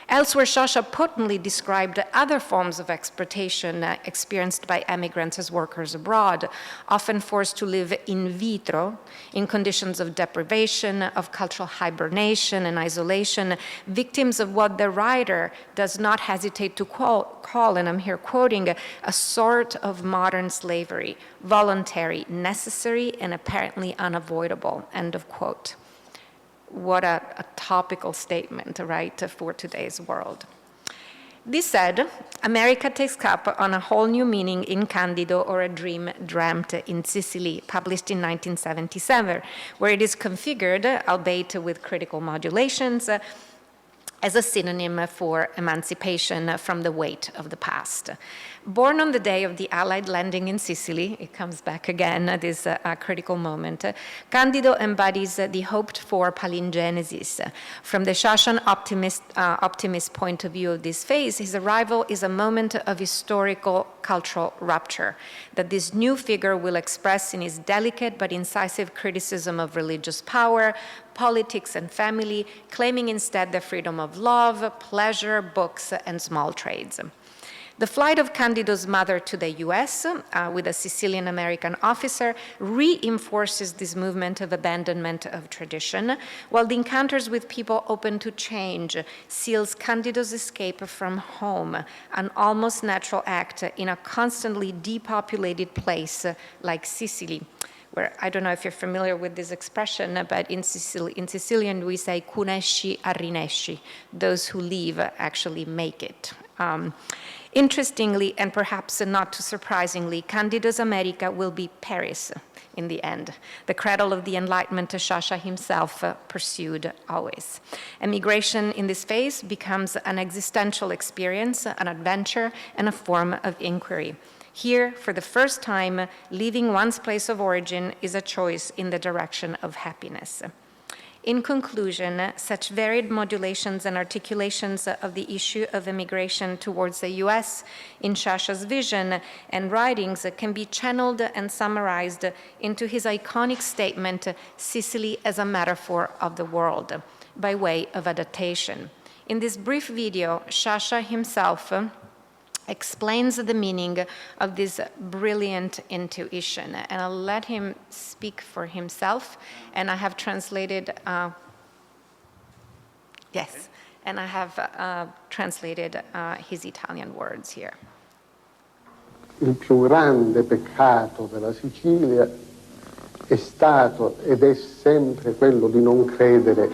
Elsewhere, Sciascia potently described other forms of exploitation experienced by emigrants as workers abroad, often forced to live in vitro, in conditions of deprivation, of cultural hibernation and isolation, victims of what the writer does not hesitate to call, and I'm here quoting, a sort of modern slavery, voluntary, necessary, and apparently unavoidable, end of quote. what a topical statement, right, for today's world. This said, America takes up on a whole new meaning in Candido, or A Dream Dreamt in Sicily, published in 1977, where it is configured, albeit with critical modulations, as a synonym for emancipation from the weight of the past. Born on the day of the Allied landing in Sicily, it comes back again at this critical moment, Candido embodies the hoped-for palingenesis. From the Sciascian optimist point of view of this phase, his arrival is a moment of historical cultural rupture that this new figure will express in his delicate but incisive criticism of religious power, politics, and family, claiming instead the freedom of love, pleasure, books, and small trades. The flight of Candido's mother to the US with a Sicilian-American officer reinforces this movement of abandonment of tradition, while the encounters with people open to change seals Candido's escape from home, an almost natural act in a constantly depopulated place like Sicily, where, I don't know if you're familiar with this expression, but in Sicilian we say "cunesci arrinesci," those who leave actually make it. Interestingly, and perhaps not too surprisingly, Candido's America will be Paris in the end, the cradle of the Enlightenment Sciascia himself pursued always. Emigration in this phase becomes an existential experience, an adventure, and a form of inquiry. Here, for the first time, leaving one's place of origin is a choice in the direction of happiness. In conclusion, such varied modulations and articulations of the issue of immigration towards the US in Sciascia's vision and writings can be channeled and summarized into his iconic statement, "Sicily as a metaphor of the world," by way of adaptation. In this brief video, Sciascia himself explains the meaning of this brilliant intuition. And I'll let him speak for himself. And I have translated, his Italian words here. Il più grande peccato della Sicilia è stato ed è sempre quello di non credere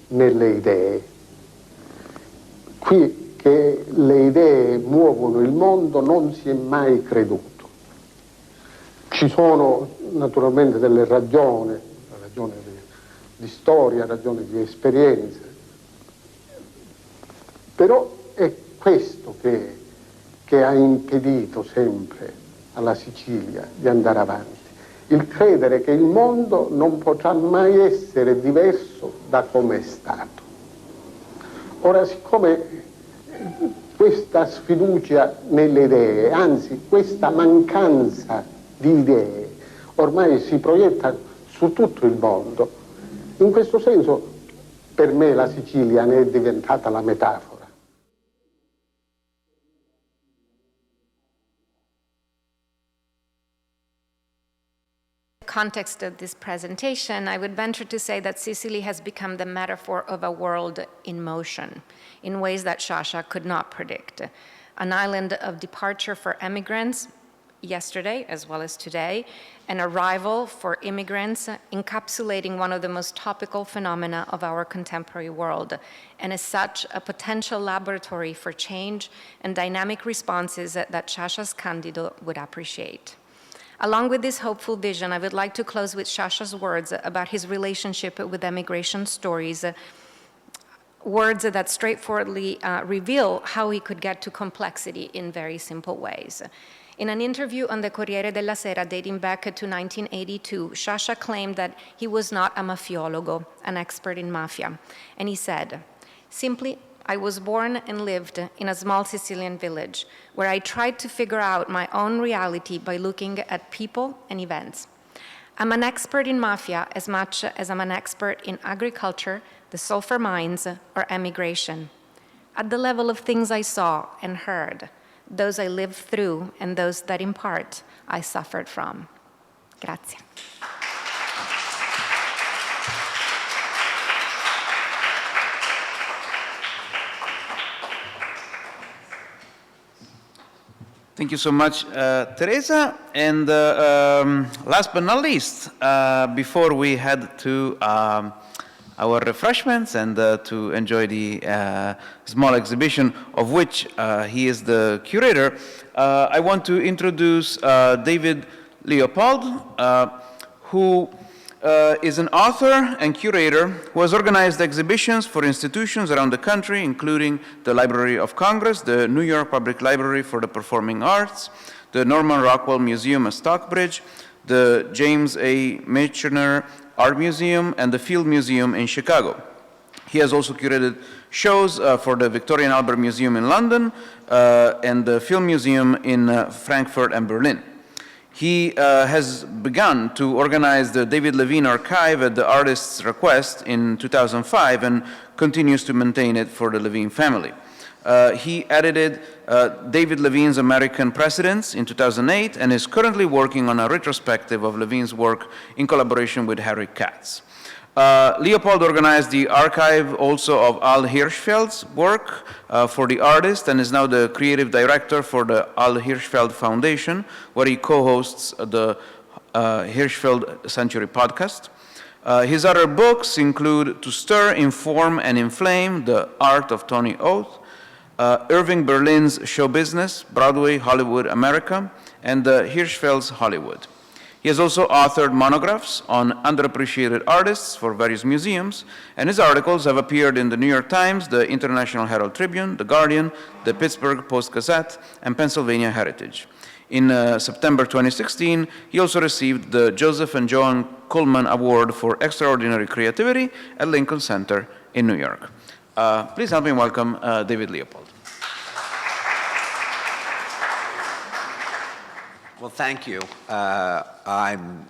nelle idee. Qui che le idee muovono il mondo non si è mai creduto. Ci sono naturalmente delle ragioni di storia, ragioni di esperienza, però è questo che ha impedito sempre alla Sicilia di andare avanti, il credere che il mondo non potrà mai essere diverso da come è stato. Ora, siccome questa sfiducia nelle idee, anzi questa mancanza di idee, ormai si proietta su tutto il mondo. In questo senso, per me la Sicilia ne è diventata la metafora. Context of this presentation, I would venture to say that Sicily has become the metaphor of a world in motion in ways that Sciascia could not predict. An island of departure for emigrants yesterday as well as today, an arrival for immigrants encapsulating one of the most topical phenomena of our contemporary world, and as such a potential laboratory for change and dynamic responses that Sciascia's Candido would appreciate. Along with this hopeful vision, I would like to close with Sciascia's words about his relationship with emigration stories, words that straightforwardly reveal how he could get to complexity in very simple ways. In an interview on the Corriere della Sera dating back to 1982, Sciascia claimed that he was not a mafiologo, an expert in mafia, and he said, "Simply, I was born and lived in a small Sicilian village where I tried to figure out my own reality by looking at people and events. I'm an expert in mafia as much as I'm an expert in agriculture, the sulfur mines, or emigration. At the level of things I saw and heard, those I lived through and those that in part I suffered from." Grazie. Thank you so much, Teresa. And last but not least, before we head to our refreshments and to enjoy the small exhibition of which he is the curator, I want to introduce David Leopold, who is an author and curator who has organized exhibitions for institutions around the country, including the Library of Congress, the New York Public Library for the Performing Arts, the Norman Rockwell Museum at Stockbridge, the James A. Michener Art Museum, and the Field Museum in Chicago. He has also curated shows for the Victorian Albert Museum in London and the Film Museum in Frankfurt and Berlin. He has begun to organize the David Levine Archive at the artist's request in 2005 and continues to maintain it for the Levine family. He edited David Levine's American Presidents in 2008 and is currently working on a retrospective of Levine's work in collaboration with Harry Katz. Leopold organized the archive also of Al Hirschfeld's work for the artist and is now the creative director for the Al Hirschfeld Foundation, where he co-hosts the Hirschfeld Century podcast. His other books include To Stir, Inform, and Inflame, The Art of Tony Oath, Irving Berlin's Show Business, Broadway, Hollywood, America, and Hirschfeld's Hollywood. He has also authored monographs on underappreciated artists for various museums, and his articles have appeared in the New York Times, the International Herald Tribune, the Guardian, the Pittsburgh Post-Gazette, and Pennsylvania Heritage. In September 2016, he also received the Joseph and Joan Kuhlman Award for Extraordinary Creativity at Lincoln Center in New York. Please help me welcome David Leopold. Well, thank you. I'm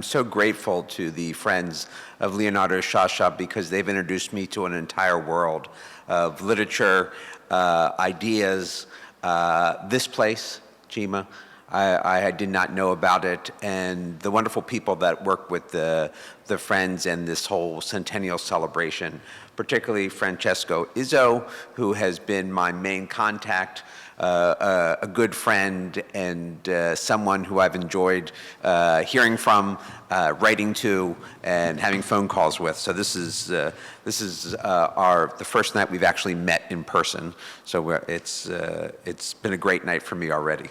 so grateful to the Friends of Leonardo Sciascia because they've introduced me to an entire world of literature, ideas. This place, CIMA, I did not know about it, and the wonderful people that work with the Friends and this whole centennial celebration, particularly Francesco Izzo, who has been my main contact, a good friend and someone who I've enjoyed hearing from, writing to, and having phone calls with. So this is the first night we've actually met in person. So it's been a great night for me already.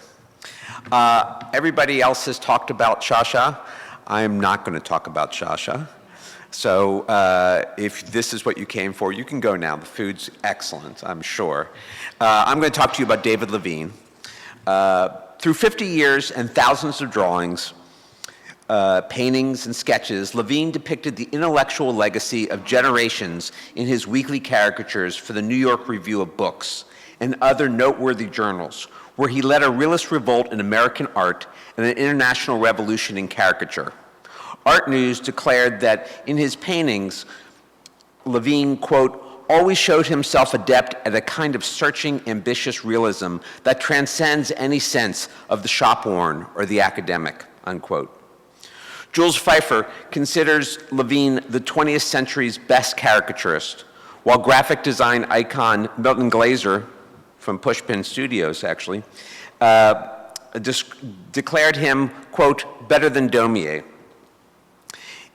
Everybody else has talked about Sciascia. I'm not going to talk about Sciascia. So if this is what you came for, you can go now. The food's excellent, I'm sure. I'm going to talk to you about David Levine. Through 50 years and thousands of drawings, paintings, and sketches, Levine depicted the intellectual legacy of generations in his weekly caricatures for the New York Review of Books and other noteworthy journals, where he led a realist revolt in American art and an international revolution in caricature. Art News declared that in his paintings, Levine, quote, always showed himself adept at a kind of searching, ambitious realism that transcends any sense of the shop-worn or the academic, unquote. Jules Pfeiffer considers Levine the 20th century's best caricaturist, while graphic design icon Milton Glaser, from Pushpin Studios actually, declared him, quote, better than Daumier.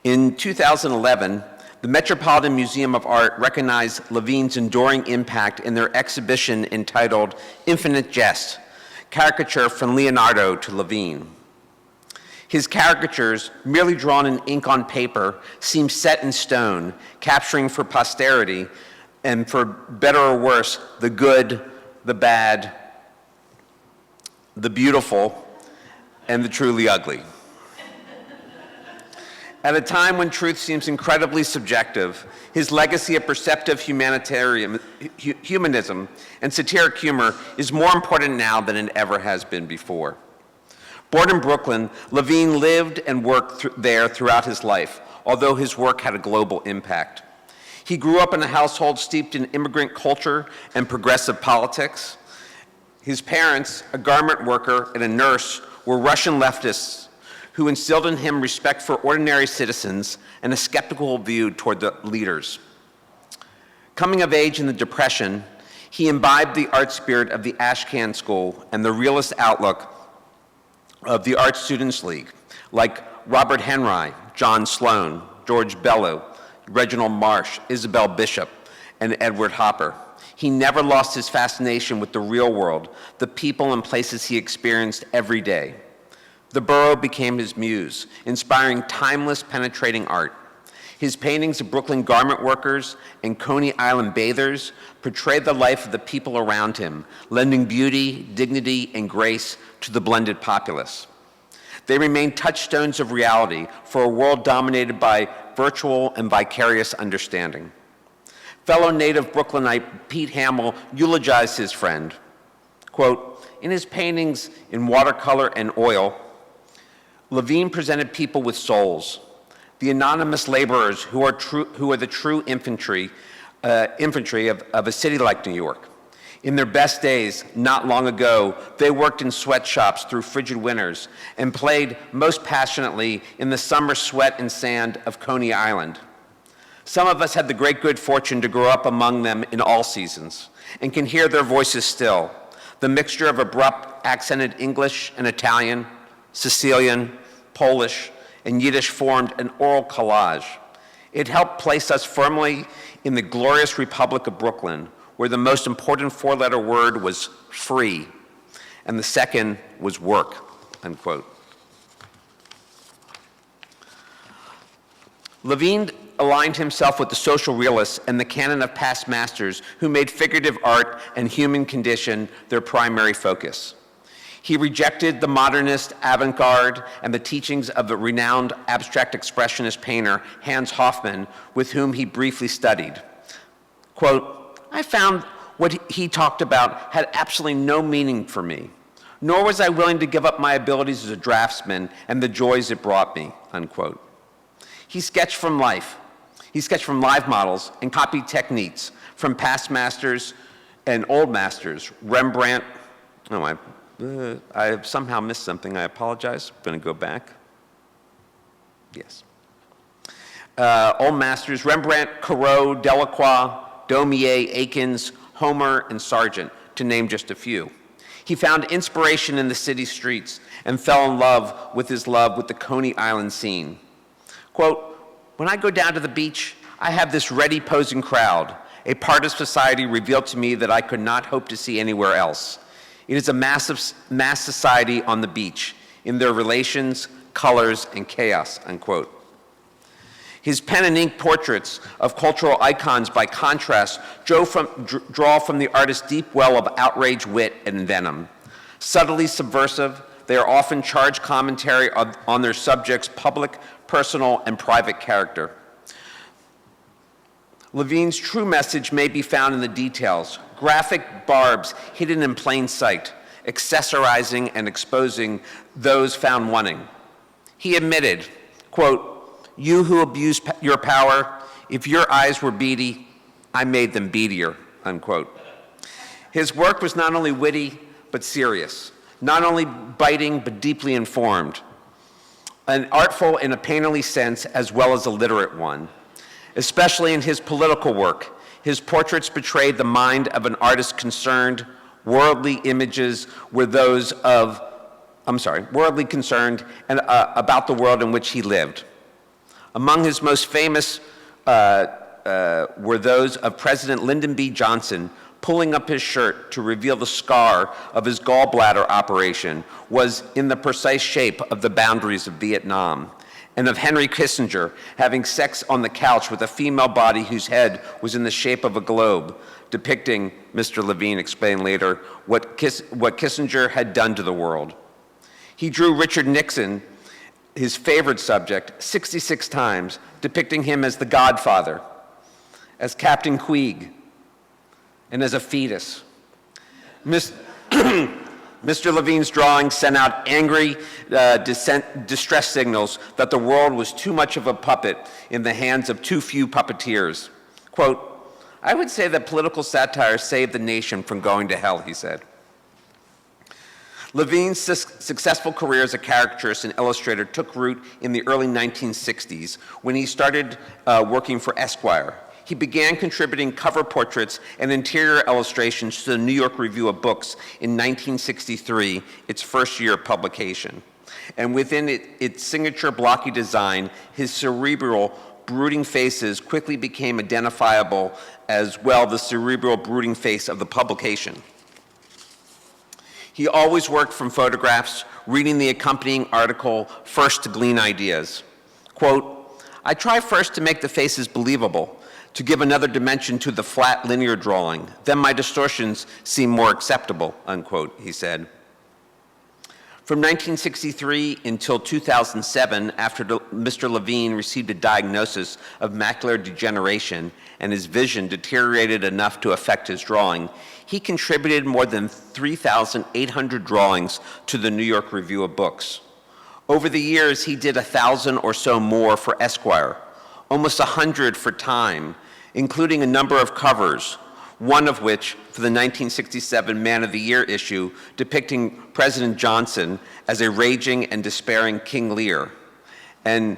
In 2011, the Metropolitan Museum of Art recognized Levine's enduring impact in their exhibition entitled Infinite Jest, Caricature from Leonardo to Levine. His caricatures, merely drawn in ink on paper, seem set in stone, capturing for posterity, and for better or worse, the good, the bad, the beautiful, and the truly ugly. At a time when truth seems incredibly subjective, his legacy of perceptive humanism and satiric humor is more important now than it ever has been before. Born in Brooklyn, Levine lived and worked there throughout his life, although his work had a global impact. He grew up in a household steeped in immigrant culture and progressive politics. His parents, a garment worker and a nurse, were Russian leftists who instilled in him respect for ordinary citizens and a skeptical view toward the leaders. Coming of age in the Depression, he imbibed the art spirit of the Ashcan School and the realist outlook of the Art Students League, like Robert Henry, John Sloan, George Bellew, Reginald Marsh, Isabel Bishop, and Edward Hopper. He never lost his fascination with the real world, the people and places he experienced every day. The borough became his muse, inspiring timeless, penetrating art. His paintings of Brooklyn garment workers and Coney Island bathers portrayed the life of the people around him, lending beauty, dignity, and grace to the blended populace. They remain touchstones of reality for a world dominated by virtual and vicarious understanding. Fellow native Brooklynite Pete Hamill eulogized his friend. Quote, in his paintings in watercolor and oil, Levine presented people with souls, the anonymous laborers who are the true infantry of a city like New York. In their best days, not long ago, they worked in sweatshops through frigid winters and played most passionately in the summer sweat and sand of Coney Island. Some of us had the great good fortune to grow up among them in all seasons and can hear their voices still. The mixture of abrupt accented English and Italian, Sicilian, Polish, and Yiddish formed an oral collage. It helped place us firmly in the glorious Republic of Brooklyn, where the most important four-letter word was free, and the second was work, unquote. Levine aligned himself with the social realists and the canon of past masters who made figurative art and human condition their primary focus. He rejected the modernist avant-garde and the teachings of the renowned abstract expressionist painter Hans Hofmann, with whom he briefly studied. Quote, I found what he talked about had absolutely no meaning for me, nor was I willing to give up my abilities as a draftsman and the joys it brought me, unquote. He sketched from life. He sketched from live models and copied techniques from past masters and old masters, Rembrandt. I have somehow missed something. I apologize. I'm going to go back. Yes. Old masters, Rembrandt, Corot, Delacroix, Daumier, Akins, Homer, and Sargent, to name just a few. He found inspiration in the city streets and fell in love with the Coney Island scene. Quote, when I go down to the beach, I have this ready posing crowd, a part of society revealed to me that I could not hope to see anywhere else. It is a mass society on the beach, in their relations, colors, and chaos, unquote. His pen and ink portraits of cultural icons, by contrast, draw from the artist's deep well of outrage, wit, and venom. Subtly subversive, they are often charged commentary on their subject's public, personal, and private character. Levine's true message may be found in the details, graphic barbs hidden in plain sight, accessorizing and exposing those found wanting. He admitted, quote, you who abuse your power, if your eyes were beady, I made them beadier, unquote. His work was not only witty, but serious, not only biting, but deeply informed, an artful in a painterly sense as well as a literate one. Especially in his political work, his portraits betrayed the mind of an artist concerned. Worldly images were those of, worldly concerned and about the world in which he lived. Among his most famous were those of President Lyndon B. Johnson pulling up his shirt to reveal the scar of his gallbladder operation was in the precise shape of the boundaries of Vietnam, and of Henry Kissinger having sex on the couch with a female body whose head was in the shape of a globe, depicting, Mr. Levine explained later, what Kissinger had done to the world. He drew Richard Nixon, his favorite subject, 66 times, depicting him as the Godfather, as Captain Queeg, and as a fetus. Mr. Levine's drawings sent out angry distress signals that the world was too much of a puppet in the hands of too few puppeteers. Quote, I would say that political satire saved the nation from going to hell, he said. Levine's successful career as a caricaturist and illustrator took root in the early 1960s when he started working for Esquire. He began contributing cover portraits and interior illustrations to the New York Review of Books in 1963, its first year of publication. And within its signature blocky design, his cerebral brooding faces quickly became identifiable as well the cerebral brooding face of the publication. He always worked from photographs, reading the accompanying article first to glean ideas. Quote, I try first to make the faces believable, to give another dimension to the flat linear drawing. Then my distortions seem more acceptable, unquote, he said. From 1963 until 2007, after Mr. Levine received a diagnosis of macular degeneration and his vision deteriorated enough to affect his drawing, he contributed more than 3,800 drawings to the New York Review of Books. Over the years, he did 1,000 or so more for Esquire, almost 100 for Time, including a number of covers, one of which for the 1967 Man of the Year issue depicting President Johnson as a raging and despairing King Lear. And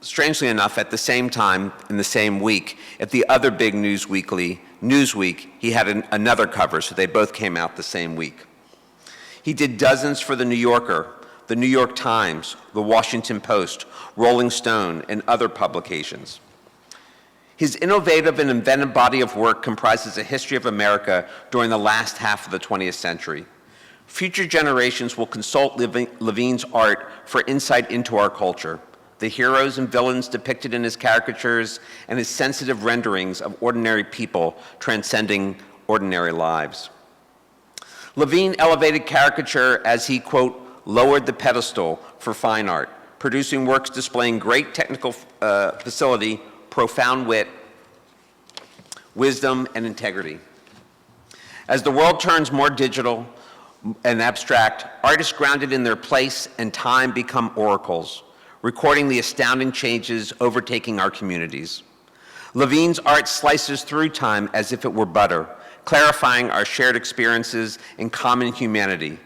strangely enough, at the same time, in the same week, at the other big news weekly, Newsweek, he had another cover, so they both came out the same week. He did dozens for The New Yorker, The New York Times, The Washington Post, Rolling Stone, and other publications. His innovative and inventive body of work comprises a history of America during the last half of the 20th century. Future generations will consult Levine's art for insight into our culture, the heroes and villains depicted in his caricatures, and his sensitive renderings of ordinary people transcending ordinary lives. Levine elevated caricature as he, quote, lowered the pedestal for fine art, producing works displaying great technical facility, profound wit, wisdom, and integrity. As the world turns more digital and abstract, artists grounded in their place and time become oracles, recording the astounding changes overtaking our communities. Levine's art slices through time as if it were butter, clarifying our shared experiences and common humanity.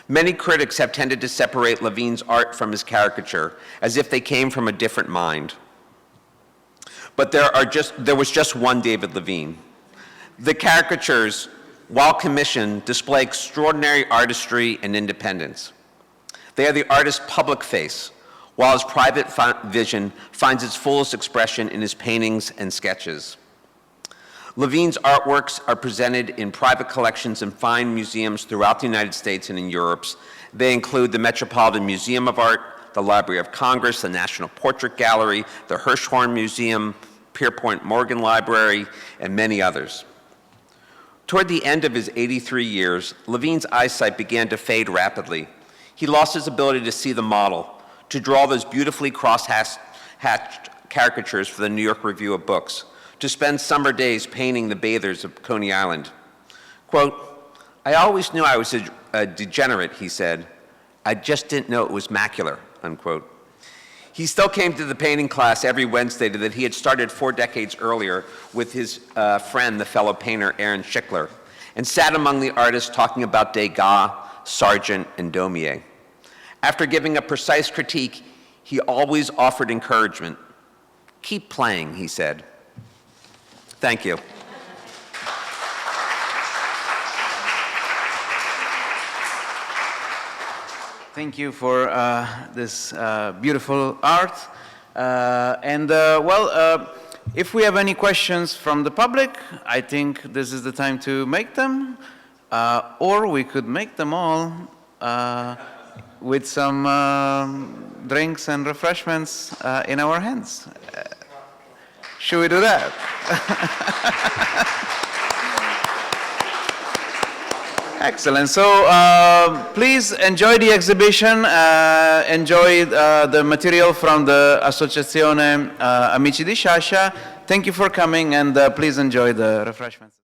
Many critics have tended to separate Levine's art from his caricature, as if they came from a different mind. But there was just one David Levine. The caricatures, while commissioned, display extraordinary artistry and independence. They are the artist's public face, while his private vision finds its fullest expression in his paintings and sketches. Levine's artworks are presented in private collections in fine museums throughout the United States and in Europe. They include the Metropolitan Museum of Art, the Library of Congress, the National Portrait Gallery, the Hirshhorn Museum, Pierpont Morgan Library, and many others. Toward the end of his 83 years, Levine's eyesight began to fade rapidly. He lost his ability to see the model, to draw those beautifully cross-hatched caricatures for the New York Review of Books, to spend summer days painting the bathers of Coney Island. Quote, I always knew I was a degenerate, he said. I just didn't know it was macular, unquote. He still came to the painting class every Wednesday that he had started 4 decades earlier with his friend, the fellow painter Aaron Schickler, and sat among the artists talking about Degas, Sargent, and Daumier. After giving a precise critique, he always offered encouragement. Keep playing, he said. Thank you. Thank you for this beautiful art. If we have any questions from the public, I think this is the time to make them, or we could make them all with some drinks and refreshments in our hands. Should we do that? Excellent. So please enjoy the exhibition, enjoy the material from the Associazione Amici di Sciascia. Thank you for coming, and please enjoy the refreshments.